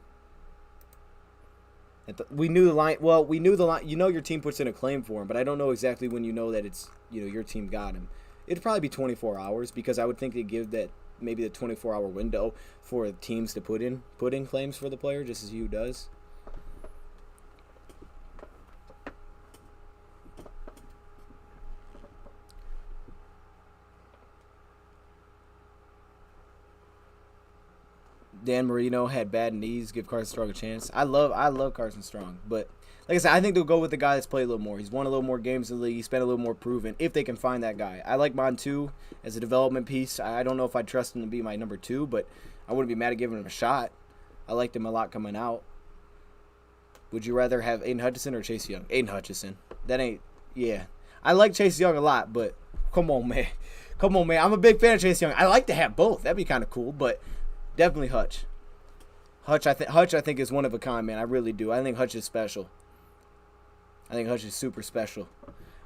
We knew the line. Well, we knew the line. You know your team puts in a claim for him, but I don't know exactly when you know that it's, your team got him. It'd probably be 24 hours because I would think they give that maybe the 24-hour window for teams to put in claims for the player, just as Hughes does. Dan Marino had bad knees. Give Carson Strong a chance. I love Carson Strong, but like I said, I think they'll go with the guy that's played a little more. He's won a little more games in the league. He's been a little more proven. If they can find that guy, I like Montu as a development piece. I don't know if I'd trust him to be my number 2, but I wouldn't be mad at giving him a shot. I liked him a lot coming out. Would you rather have Aiden Hutchinson or Chase Young? Aiden Hutchinson. That ain't. Yeah, I like Chase Young a lot, but come on, man. I'm a big fan of Chase Young. I like to have both. That'd be kind of cool, but. Definitely Hutch. Hutch, I think, is one of a kind, man. I really do. I think Hutch is special. I think Hutch is super special.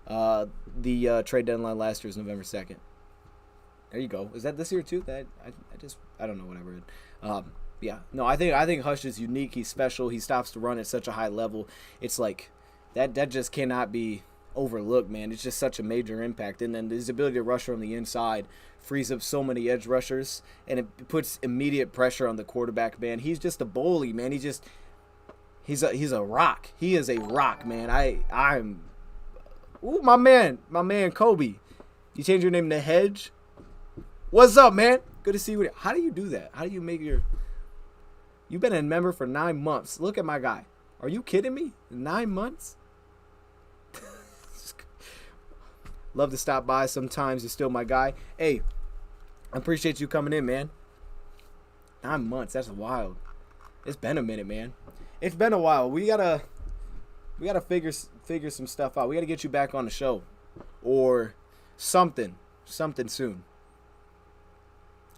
The trade deadline last year was November 2nd. There you go. Is that this year too? I don't know what I read. Yeah. No, I think Hutch is unique. He's special. He stops the run at such a high level. It's like that just cannot be overlooked, man. It's just such a major impact. And then his ability to rush from the inside frees up so many edge rushers, and it puts immediate pressure on the quarterback, man. He's just a bully, man. He's a rock. He is a rock, man. I'm my man Kobe. You change your name to Hedge? What's up, man? Good to see you. How do you do that? How do you make You've been a member for 9 months. Look at my guy. Are you kidding me? 9 months? Love to stop by sometimes. You're still my guy. Hey, I appreciate you coming in, man. 9 months. That's wild. It's been a minute, man. It's been a while. We gotta figure some stuff out. We gotta get you back on the show, or something soon.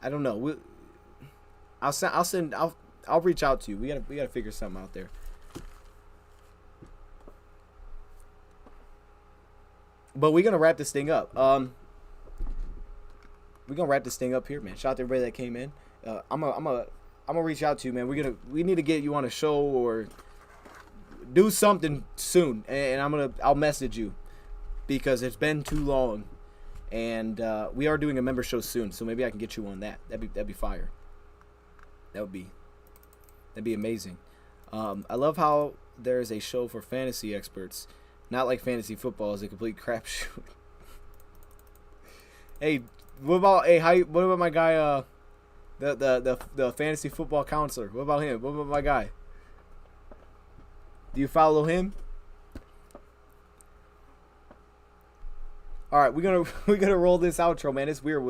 I don't know. I'll reach out to you. We gotta figure something out there. But we're gonna wrap this thing up. We're gonna wrap this thing up here, man. Shout out to everybody that came in. I'm gonna reach out to you, man. We need to get you on a show or do something soon, and I'll message you because it's been too long, and we are doing a member show soon, so maybe I can get you on that. That'd be fire. That'd be amazing. I love how there's a show for fantasy experts. Not like fantasy football is a complete crapshoot. What about my guy The fantasy football counselor. What about him? What about my guy? Do you follow him? All right, we're gonna roll this outro, man. It's weird.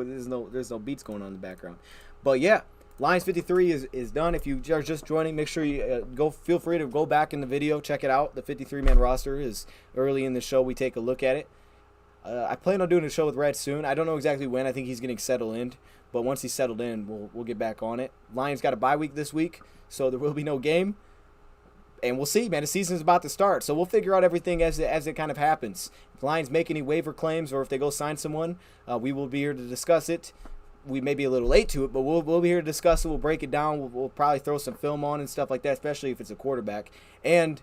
There's no beats going on in the background, but yeah, Lions 53 is done. If you are just joining, make sure you feel free to go back in the video, check it out. The 53-man roster is early in the show. We take a look at it. I plan on doing a show with Red soon. I don't know exactly when. I think he's getting settled in, but once he's settled in, we'll get back on it. Lions got a bye week this week, so there will be no game. And we'll see, man. The season's about to start, so we'll figure out everything as it kind of happens. If Lions make any waiver claims or if they go sign someone, we will be here to discuss it. We may be a little late to it, but we'll be here to discuss it. We'll break it down. We'll probably throw some film on and stuff like that, especially if it's a quarterback. And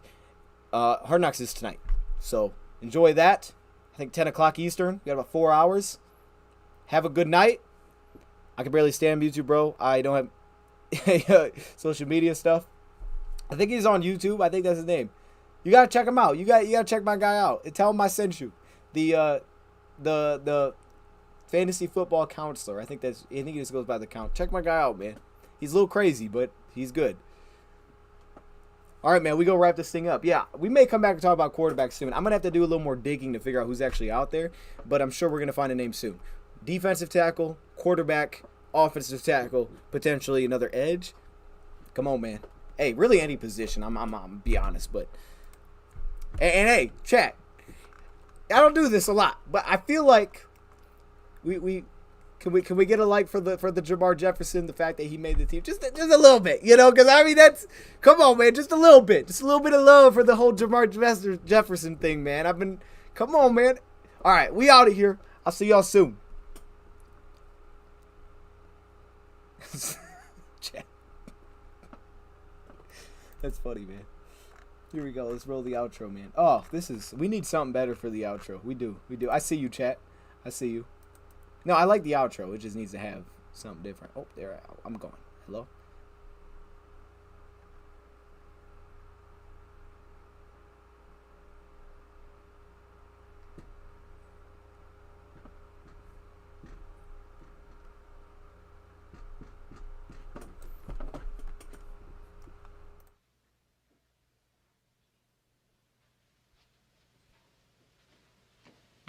Hard Knocks is tonight, so enjoy that. I think 10 o'clock Eastern. We got about 4 hours. Have a good night. I can barely stand YouTube, bro. I don't have social media stuff. I think he's on YouTube. I think that's his name. You gotta check him out. You gotta check my guy out. And tell him I sent you. The fantasy football counselor. I think he just goes by the count. Check my guy out, man. He's a little crazy, but he's good. All right, man. We go wrap this thing up. Yeah, we may come back and talk about quarterbacks soon. I'm gonna have to do a little more digging to figure out who's actually out there, but I'm sure we're gonna find a name soon. Defensive tackle, quarterback, offensive tackle, potentially another edge. Come on, man. Hey, really any position. I'm be honest, but and hey, chat. I don't do this a lot, but I feel like we can we get a like for the Jamar Jefferson, the fact that he made the team, just a little bit, because I mean that's, come on, man, just a little bit of love for the whole Jamar Jefferson thing, man. Come on, man. All right, we out of here. I'll see y'all soon. Chat. That's funny, man. Here we go. Let's roll the outro, man. Oh, we need something better for the outro. We do. I see you, chat. I see you. No, I like the outro. It just needs to have something different. Oh, there. I'm going. Hello?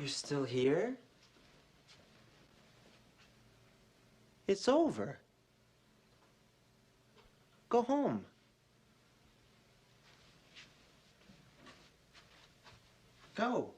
You're still here? It's over. Go home. Go.